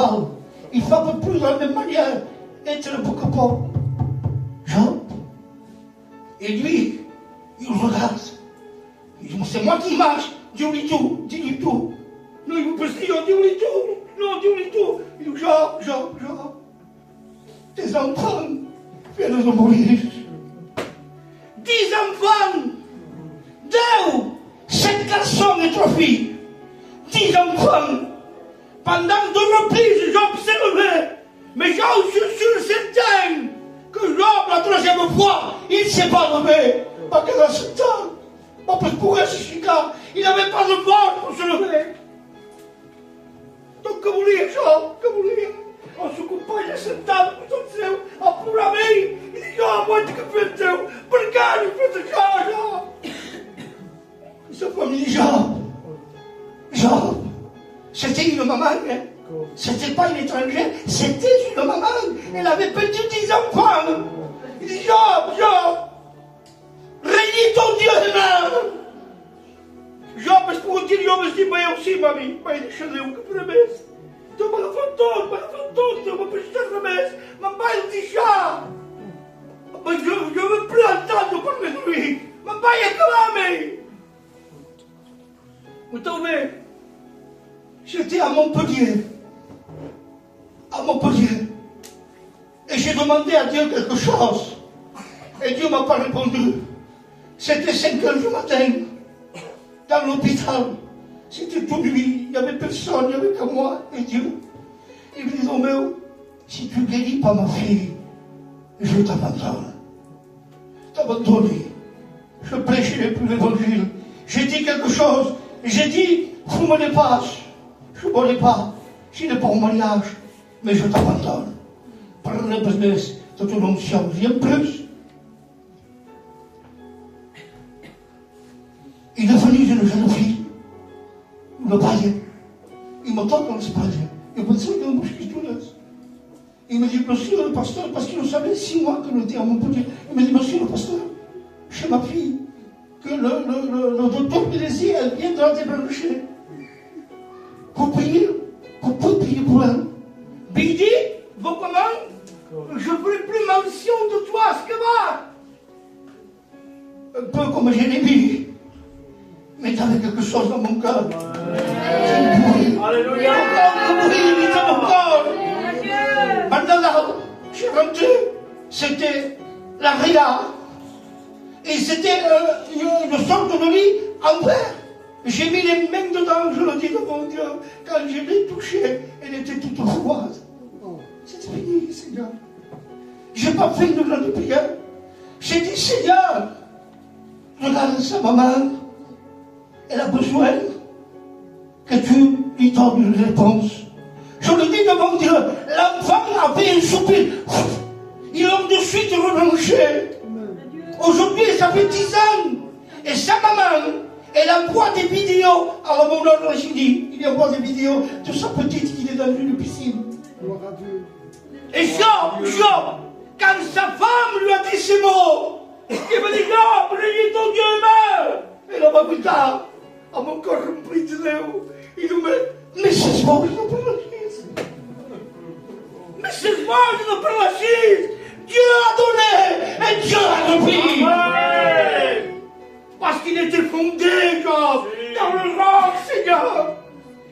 Il fait un peu plus de la même manière. Entre beaucoup pas. Jean, et lui, il regarde. Il dit, c'est moi qui marche. Dis-lui tout, dis-lui tout. Non, il vous peut dire, dis-lui tout. Non, dis-lui tout. Il dit, Jean. Tes enfants viennent de mourir. 10 enfants. 2, 7 garçons et 3 filles. 10 enfants. Pendant 2 reprises, j'observais. Mais j'en suis sûr certain que l'homme, la 3e fois, il ne s'est pas levé. Parce que dans ce temps, pour il n'avait pas de force pour se lever. Donc, que vous voulez, Jean, que vous voulez? On se compagne de cette table, on pour la vie. Il dit, Jean, moi, tu fais ça. Pourquoi tu fais ça, Jean? Il se fait, il dit, Jean, c'était une maman, hein? C'était pas une étrangère, c'était une maman. Elle avait petit 10 enfants. Il dit, Jean, réunis ton Dieu demain. Jean, parce que pour dire, je me dis, mais aussi, mamie, mais il est chez nous, que vous l'aimez. Tu m'as fait tout, tu m'as fait tout, maman, il dit, Jean. Mais je ne veux plus entendre parler de lui. Maman, il est clamé. Vous trouvez? J'étais à Montpellier. Et j'ai demandé à Dieu quelque chose. Et Dieu ne m'a pas répondu. C'était 5 heures du matin. Dans l'hôpital. C'était tout nuit. Il n'y avait personne, il n'y avait que moi et Dieu. Il me dit, Roméo, si tu ne guéris pas ma fille, je t'abandonne. T'abandonner. Je prêcherai plus l'évangile. J'ai dit quelque chose. J'ai dit, vous me dépassez. Je ne voulais pas. Je n'ai pas au mariage. Mais je t'abandonne. Par la business de ton onction, rien plus. Il est venu d'une jeune fille. Le bail. Il me toque dans l'Espagne. Il me dit, il me dit, monsieur le pasteur, parce qu'il savait 6 mois que nous étions à Montpellier. Il me dit, monsieur le pasteur, chez ma fille, que le docteur me disait, elle vient de la débrancher. Vous pouvez payer pour elle. Bidi, vos commandes, je ne ferai plus mention de toi, ce que va. Un peu comme Jérémie. Mais tu avais quelque chose dans mon cœur. Alléluia. Dans mon cœur. Maintenant, là, je suis rentré. C'était la Ria. Et c'était une sorte de lit en verre. J'ai mis les mains dedans, je le dis devant Dieu. Quand je l'ai touchée, elle était toute froide. C'est fini, Seigneur. Je n'ai pas fait une grande prière. J'ai dit, Seigneur, regarde sa maman. Elle a besoin que tu lui donnes une réponse. Je le dis devant Dieu. L'enfant avait un soupir. Ils l'ont de suite relâché. Aujourd'hui, ça fait 10 ans. Et sa maman, elle envoie des vidéos. Alors mon ordre, j'ai dit, il envoie des vidéos de sa petite qui est dans une piscine. Et Jean, quand sa femme lui a dit ces mots, il me dit, non, prenez ton Dieu meurt. Et là, plus tard, à mon corps rempli de Dieu, il nous met, mais c'est moi, je ne peux pas la mais c'est moi, je ne peux pas la Dieu a donné et Dieu a repris. Parce qu'il était fondé dans le roc, Seigneur.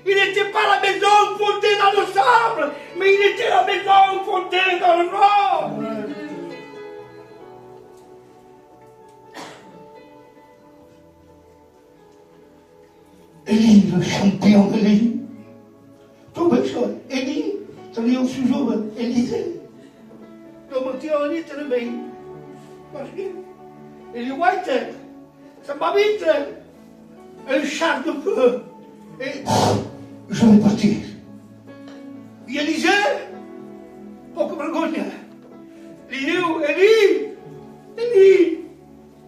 Il n'était pas la maison fondée dans le sable, mais il était la maison fondée dans le roc. Élie, le champion d'Élie. Tout le monde, Élie, c'est un sujet, Élisée. Le matin, on est le bain. Parce que, il est white, ça va vite, un char de feu. Et je vais partir. Et Élisée, poco vergogna. Élie,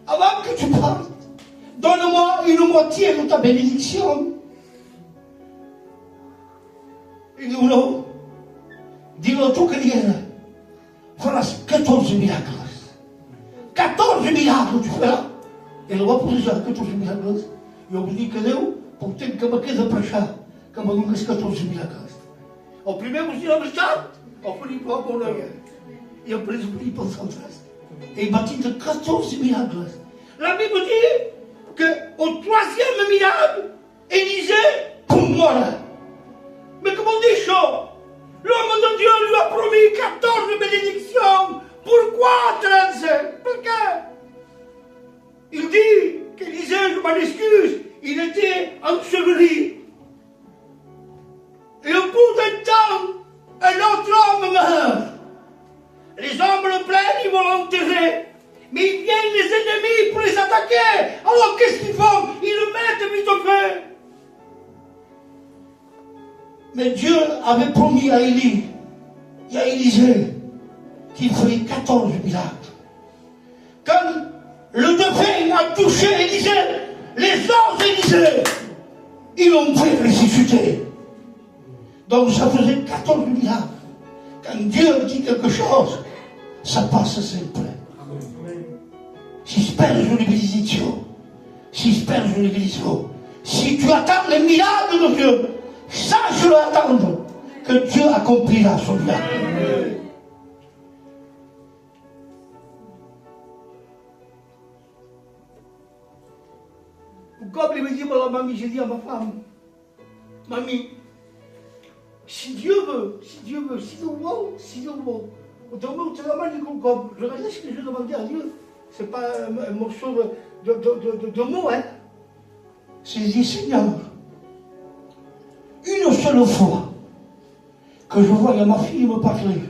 avant que tu partes, donne-moi une moitié de ta bénédiction. Il dit, non. Imagina a tua carreira. Farás 14 milagres. 14 milagres tu farás. Ele vai precisar de 14 milagres. Eu vos digo que deu, porque tem que uma coisa para achar. Que me nunca 14 milagres. Ao primeiro vos dirá já, ao Filipe ao Bonoia. E ao preço Filipe ao Santos. Et il bâtit de 14 miracles. La Bible dit qu'au 3e miracle, Élisée, pour moi là. Mais comment dit ça? L'homme de Dieu lui a promis 14 bénédictions. Pourquoi 13? Pourquoi? Il dit qu'Élisée, je m'en excuse, il était enseveli. Et au bout d'un temps, un autre homme meurt. Les hommes le plaignent, ils vont l'enterrer. Mais ils viennent les ennemis pour les attaquer. Alors qu'est-ce qu'ils font? Ils le mettent vite au feu. Mais Dieu avait promis à Élie et à Élisée qu'il ferait 14 miracles. Quand le défunt a touché Élisée, les os d'Élisée, ils l'ont fait ressusciter. Donc ça faisait 14 miracles. Quand Dieu dit quelque chose, ça passe sempre. Si speri une bénédiction, si speri une bénédiction, si tu attends les miracles de Dieu, sache-le attendre que Dieu accomplira son miracle. Comme il me dit à la mamie, j'ai dit à ma femme, mamie, si Dieu veut, si nous voulons, je réalise ce que je demandais à Dieu. Ce n'est pas un morceau de mots, hein. C'est dit, Seigneur, une seule fois que je vois ma fille me parler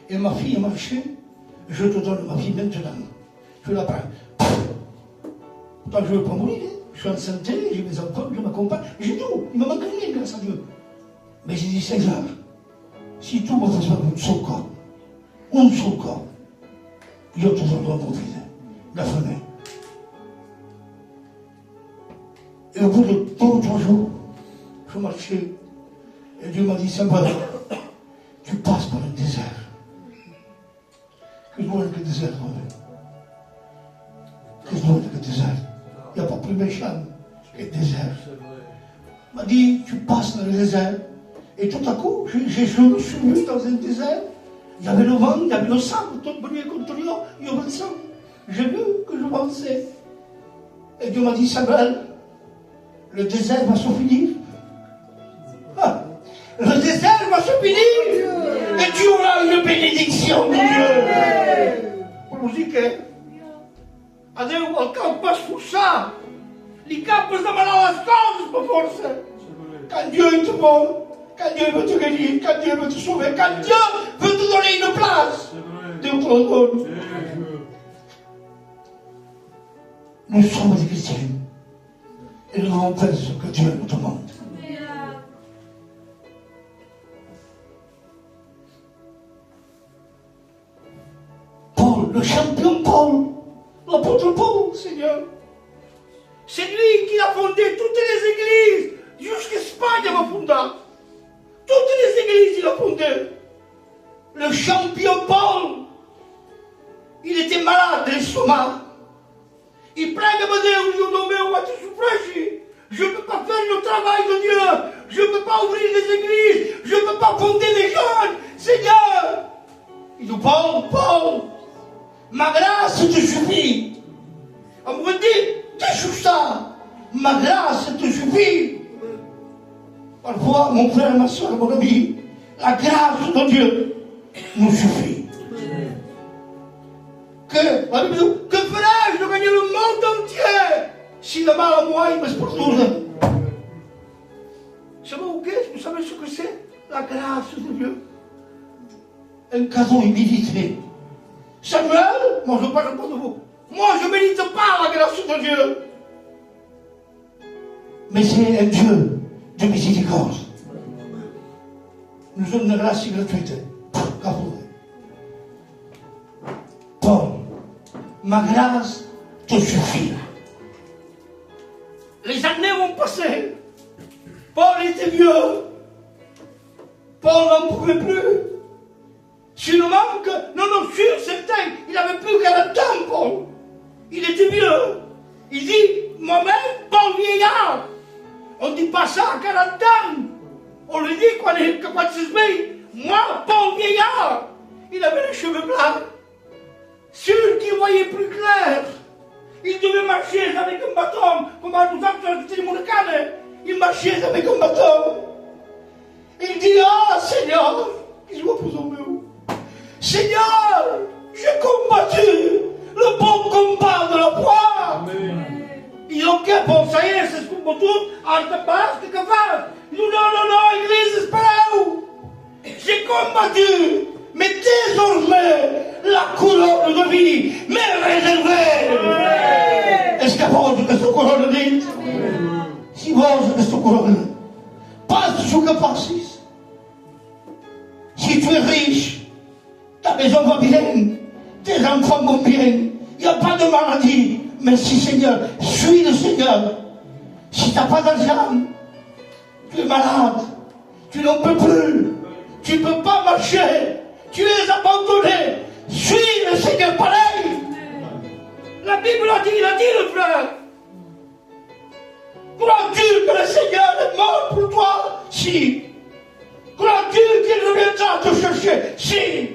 et ma fille marcher, je te donne ma vie maintenant. Je la prends. Pourtant, je ne veux pas mourir. Je suis en santé, j'ai mes enfants, je m'accompagne, j'ai tout. Il ne me manque rien grâce à Dieu. Mais j'ai dit, Seigneur, si tout me fasse un seul corps, je te donnerai mon fils, la fenêtre. Et au bout de 2 ou 3 jours, je marchais, et Dieu m'a dit, Samuel, tu passes par un désert. Que je vois avec le désert, que je vois avec le désert. Il n'y a pas plus méchant que le désert. Il m'a dit, tu passes dans le désert. Et tout à coup, je me suis vu dans un désert. Il y avait le vent, il y avait le sable, tout brillait contre lui, il y avait le sang. J'ai vu que je pensais. Et Dieu m'a dit, Samuel, le désert va se finir. Ah, le désert va se finir. Et tu auras une bénédiction de Dieu. Pour vous dire que, adesso al campo sfussa, li campi sta malare le cose, forse. Quand Dieu te voit, quand Dieu veut te guérir, quand Dieu veut te sauver, quand Dieu veut te donner une place, Dieu te le donne. Nous sommes des chrétiens et nous devons faire ce que Dieu nous demande. Paul, le champion Paul, l'apôtre Paul, Seigneur, c'est lui qui a fondé toutes les églises, jusqu'à Espagne va fonder. Toutes les églises, il a fondé. Le champion Paul, il était malade de l'estomac. Il prega a Deus e o nome meu te sufrage. Je ne peux pas faire le travail de Dieu. Je ne peux pas ouvrir des églises. Je ne peux pas fonder des jeunes. Seigneur. Il dit, Paul, ma grâce te suffit. On me dit, qu'est-ce que ça? Ma grâce te suffit. Parfois, mon frère, ma soeur, mon ami, la grâce de Dieu nous suffit. Que ferais-je de gagner le monde entier si le mal à moi, il me spose? Vous savez ce que c'est? La grâce de Dieu. Un cadeau illimité. Samuel, moi je ne parle pas de vous. Moi je ne mérite pas la grâce de Dieu. Mais c'est un Dieu de miséricorde. Nous sommes une grâce gratuite. Paul, ma grâce te suffit. Les années vont passer. Paul était vieux. Paul n'en pouvait plus. Sûrement que, non, sûr, certain, il n'avait plus 40 ans, Paul. Il était vieux. Il dit, moi-même, bon vieillard. On ne dit pas ça à 40 ans. On le dit quand il se met, moi, bon vieillard. Il avait les cheveux blancs. Sûr qu'il voyait plus clair. Il devait marcher avec un bâton, comme à nous autres, c'était mon canne. Il marchait avec un bâton. Il dit, ah, Seigneur, il voit pour son mieux. Seigneur, j'ai combattu le bon combat de la foi. Amen. Ils ont qu'à bon, ça y est, c'est ce qu'on peut tout, à la base, que faire. Non, Église, espérez-vous. J'ai combattu, mais désormais, la couronne de vie m'est réservée. Est-ce qu'à vous, questa couronne dit? Si vous, questa couronne, passe sous que passes. Si tu es riche, ta maison va bien, tes enfants vont bien, il n'y a pas de maladie. Merci Seigneur, suis le Seigneur. Si tu n'as pas d'argent, tu es malade, tu n'en peux plus, tu ne peux pas marcher, tu es abandonné, suis le Seigneur pareil. La Bible a dit le frère. Crois-tu que le Seigneur est mort pour toi? Si. Crois-tu qu'il reviendra te chercher? Si.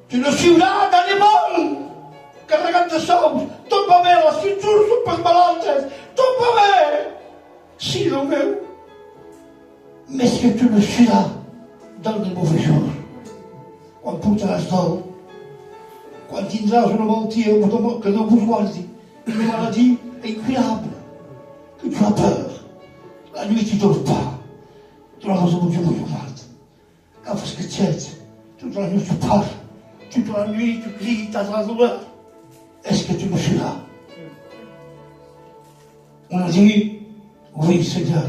Tu le suivras dans les monts. Carregant de sommes, ton pavé, la structure super balances, ton pavé. Si l'on veut. Mais est-ce que tu le suivras dans les mauvais jours? Quand porteras d'or, quand tindràs una malaltia que no vos guardi, une maladie incurable, que tu as peur. La nuit tu ne dors pas. Tu l'as dans un Dieu mal. Quand vous êtes quiet, toute la nuit tu parles, toute la nuit tu cries ta douleur. Est-ce que tu me suivras? On a dit, oui Seigneur,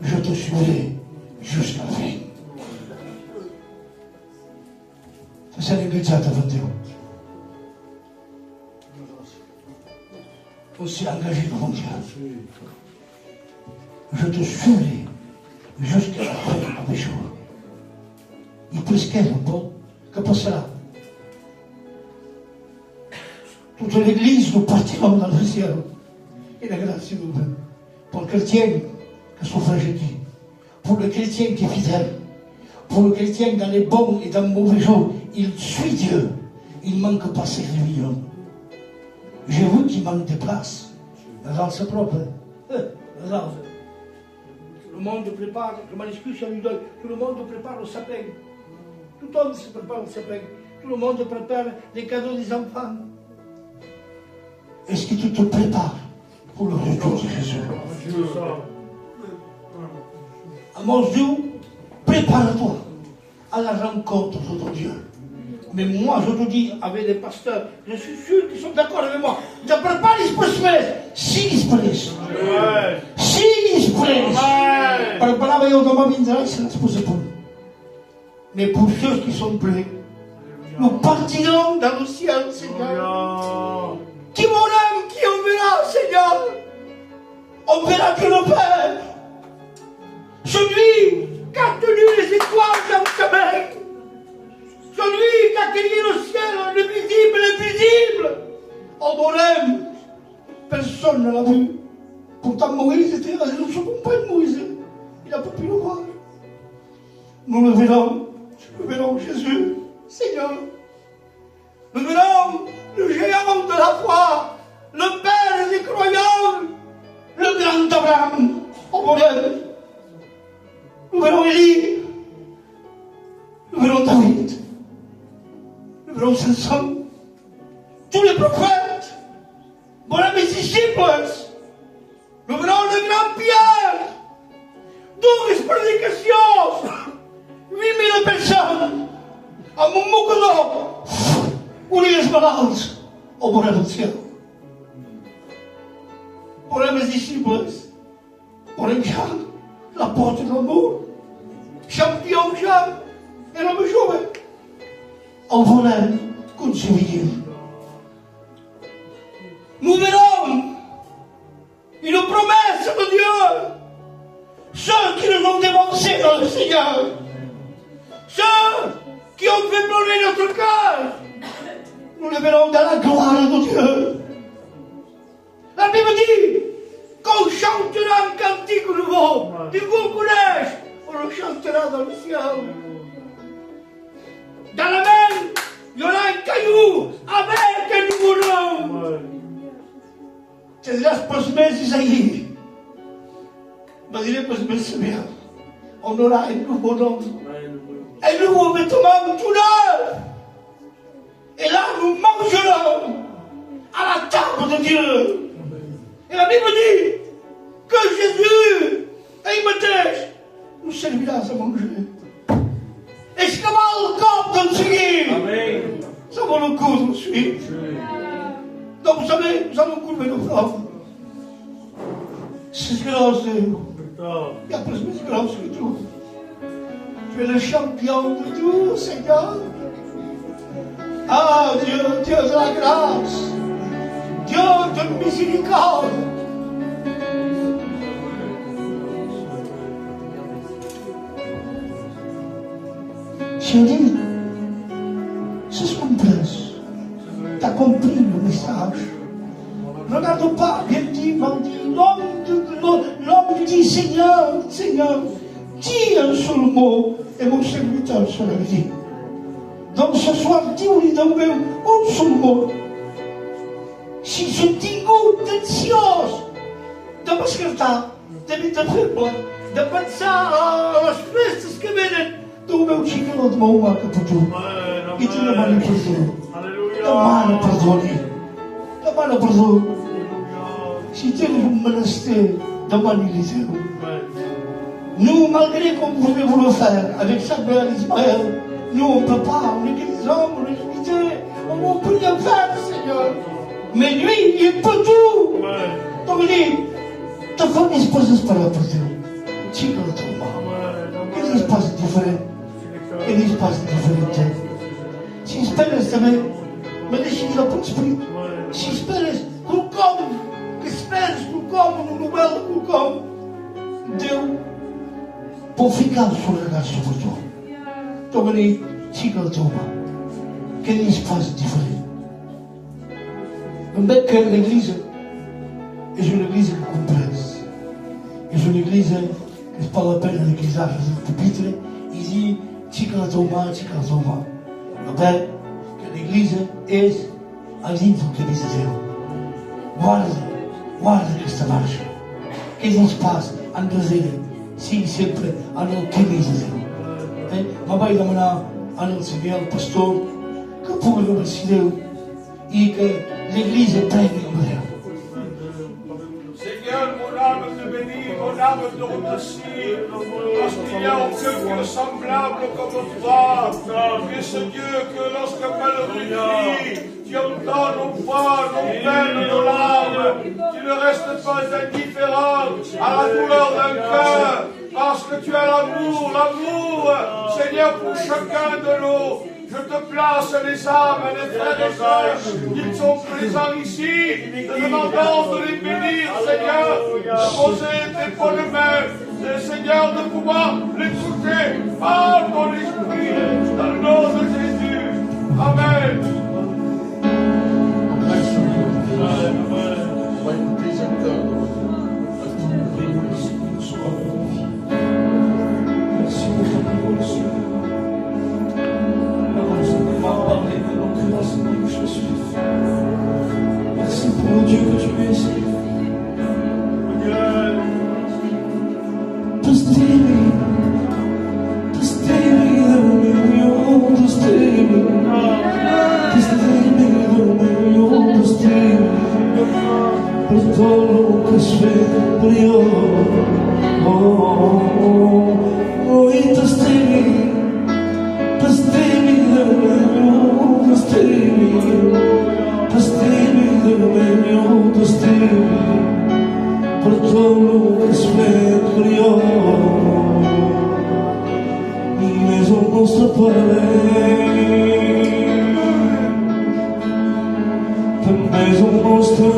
je te suivrai jusqu'à la fin. C'est l'Église devant Dieu. Aussi engagé devant Dieu. Je te suivrai jusqu'à la fin de mes jours. Il presque un bon, que passera. Toute l'Église, nous partirons dans le ciel. Et la grâce nous donne. Pour le chrétien, que son frère dit. Pour le chrétien qui est fidèle. Pour le chrétien dans les bons et dans les mauvais jours, il suit Dieu. Il ne manque pas ses réunions. J'ai vu qu'il manque de place. Regarde, c'est propre. Regarde. Tout le monde prépare, je m'excuse, tout le monde prépare le sapin. Tout le monde se prépare le sapin. Tout le monde prépare les cadeaux des enfants. Est-ce que tu te prépares pour le retour de Jésus? Amos Dieu, prépare-toi à la rencontre de ton Dieu. Mais moi, je te dis, avec les pasteurs, je suis sûr qu'ils sont d'accord avec moi. Ne prépare pas l'express, si l'express. Si l'express. Preparava eu de ma vindrà et se l'expose pour nous. Mais pour ceux qui sont prêts, nous partirons dans le ciel, Seigneur. Qui mourra, qui on verra, Seigneur. On verra que le Père, celui qui a tenu les étoiles dans sa main, celui qui a créé le ciel, le visible et l'invisible. En Borem, personne ne l'a vu. Pourtant Moïse était avec son compagne Moïse. Il n'a pas pu le voir. Nous le verrons Jésus, Seigneur. Nous verrons le géant de la foi, le Père des croyants, le grand Abraham, au Borem. Nous verrons Élie, nous verrons David, nous verrons Samson, tous les prophètes, voilà mes disciples. Nous verrons le grand Pierre, 12 prédications, 8000 personnes, à mon Moukolo, où les malades, au bord du ciel. Voilà mes disciples, pour les gens, la porte de l'amour, champion Jean, et l'homme joué. En volant, continuer. Nous verrons une promesse de Dieu. Ceux qui nous ont dévancés dans le Seigneur, ceux qui ont fait pleurer notre cœur, nous le verrons dans la gloire de Dieu. La Bible dit qu'on chantera un cantique nouveau, du bon collège, on le chantera dans le ciel. Dans la main, il y aura un caillou avec un nouveau nom. C'est las próximas Isaïe. Mais il est possible bien. On aura un nouveau nom. Un nouveau vêtement tout neuf. Et là, nous mangerons à la table de Dieu. Et la Bible dit que Jésus, il me dit, nous servira à manger. Et ce que va le corps de Seigneur, ça va le coup de suite. Donc vous savez, nous allons couper nos femmes. C'est grâce. Il y a plus de grâce que tout. Tu es le champion de tout, Seigneur. Ah, Dieu, Dieu de la grâce. Dieu de miséricorde. Chérie, c'est ce qu'on pense. Tu as compris le message. Regarde pas, bien dit, m'en dit, l'homme dit, Seigneur, Seigneur, dis un seul mot, et mon serviteur sera dit. Donc ce soir, dis-lui donc un seul mot. Si je tingut ansiós de m'escartar, de fer-me, de pensar a les festes que venen, tu meu xicot de meu mà que per tu. I te demano perdó. Demana perdó. Si tens un menester, demani-li Déu. Nous, malgré qu'on pouvait vous le faire avec Samuel Ismaël, nous on ne peut pas, on est des hommes, on est limités, on ne peut rien faire, Seigneur. Mais lui, il peut tout. Donc il dit, te fais des choses espérées pour Dieu. Tu peux le trouver. Il y a des espaces différents. Il y a des espaces différents. Si esperes também, mas deixa-me ao ponto espírito. Si esperes, colocou-me, que esperes, colocou-me no belo, colocou-me. Deu, pour ficar sur le regard sur toi. Donc il dit, tu peux le trouver. Quel espace différent. Même que l'église est une église complexe. Est une église qui ne parle pas de l'église du pupitre. Il dit, Chikatoma. Mais que l'église est à l'intérieur de l'église de Dieu. Guarda questa marcia. Che non spazio, andate sì, sempre hanno l'église de Dieu. Ma vai demanar al Seigneur, al pastor, que pugui remercier Déu et que l'église est pleine de Dieu. Seigneur, mon âme te bénit, mon âme te remercie, parce qu'il n'y a aucun Dieu semblable comme toi. Tu es ce Dieu que lorsque malheureux crie, tu entends nos voix, nos peines, nos larmes. Tu ne restes pas indifférent à la douleur d'un cœur, parce que tu as l'amour, Seigneur, pour chacun de nous. Je te place les âmes, les frères et sœurs, ils sont présents ici, te demandant de les bénir, Seigneur, de poser tes bonnes mains, Seigneur, de pouvoir les toucher par ton esprit, dans le nom de Jésus. Amen. Merci pour Dieu que tu es ici. Per todo lo que es superior, y testimi del medio, testimi per todo lo que es superior, maison nostra maison nostra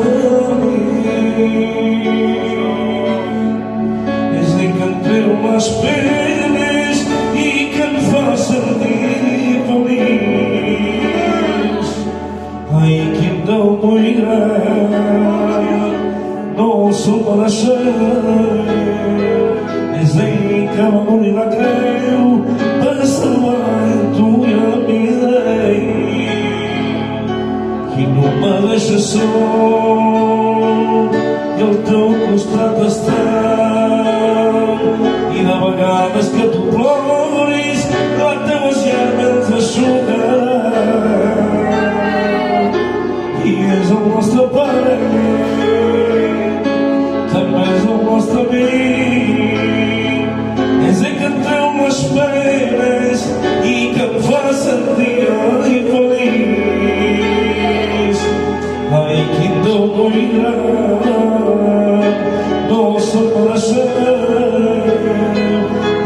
és encantar umas penas e que me faz sentir Dizem que amor e la creu per salvar tu e a vida que no me deixa sol i al teu costat estar i de vegades que tu ploris la teva gent t'aixugarà i és el nostre pare també és el nostre amic és el que em treu les penes i que em fa sentir feliç. Ai, quin Déu molt gran, no se'l mereixem.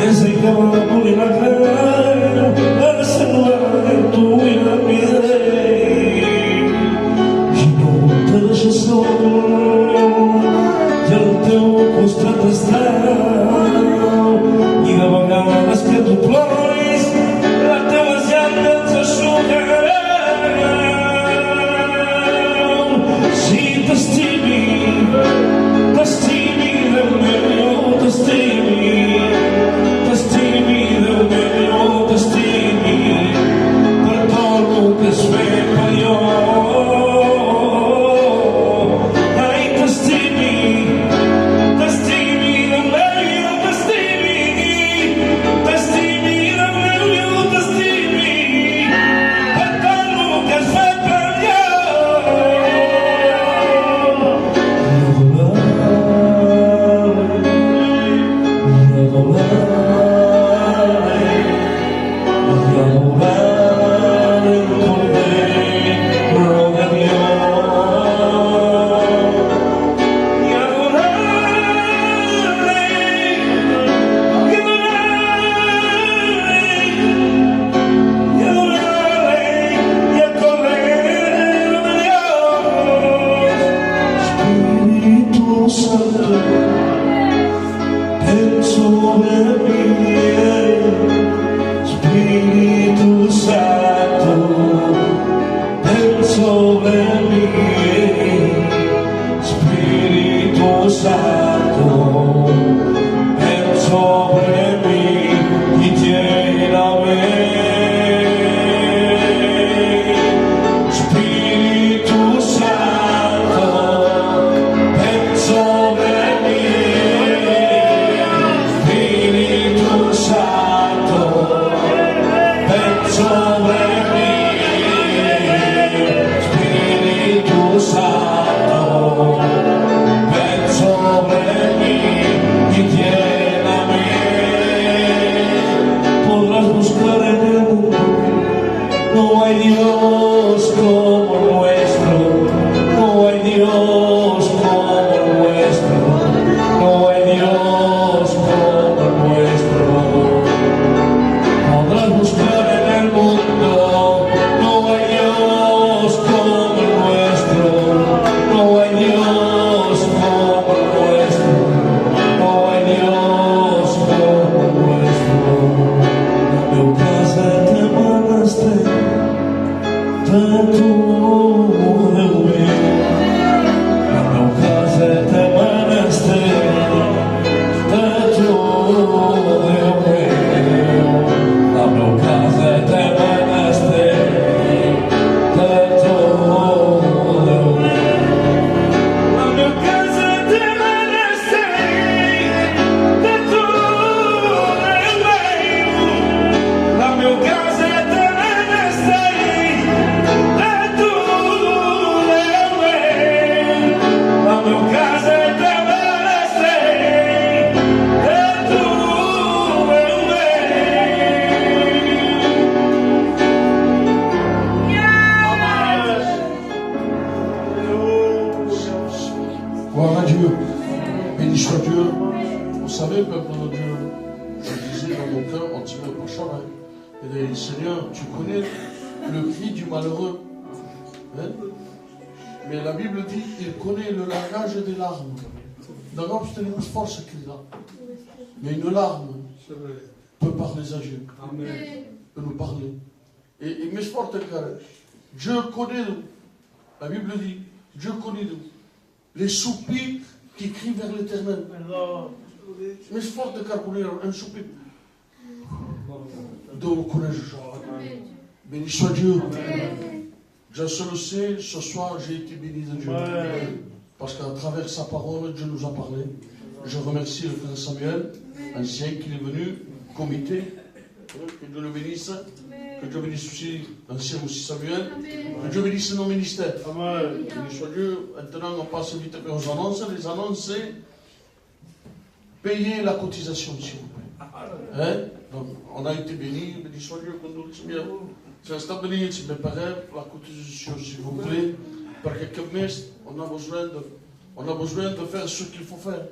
És el que va morir la creu per salvar tu i la vida i no te deixa sol i al teu costat estar i de vegades que tu ploris la teva llàgrimes t'aixugarà. Si t'estimi, t'estimi, Déu meu, t'estimi, t'estimi, Déu meu, t'estimi, per tot el que has fet per jo. Ai, t'estimi, t'estimi, Déu meu, t'estimi, t'estimi, Déu meu, t'estimi, per tot el que has fet per jo. Mais une larme peut parler à Dieu. Peut nous parler. Et mais je porte que Dieu connaît nous. La Bible dit, Dieu connaît nous. Les soupirs qui crie vers l'Éternel. Mais c'est fort de carboner un soupir. Donc, béni soit Dieu. Je le sais, ce soir, j'ai été béni de Dieu. Parce qu'à travers sa parole, Dieu nous a parlé. Je remercie le frère Samuel, ancien, qui est venu, comité. Que Dieu le bénisse. Que Dieu bénisse aussi l'ancien aussi Samuel. Que Dieu bénisse nos ministères. Béni soit Dieu. Maintenant, on passe vite aux annonces. Les annonces, c'est payer la cotisation, s'il vous plaît. Hein? Donc, on a été bénis. Béni soit Dieu. C'est un stade béni, c'est mes parents. La cotisation, s'il vous plaît. Parce que comme on a besoin de faire ce qu'il faut faire.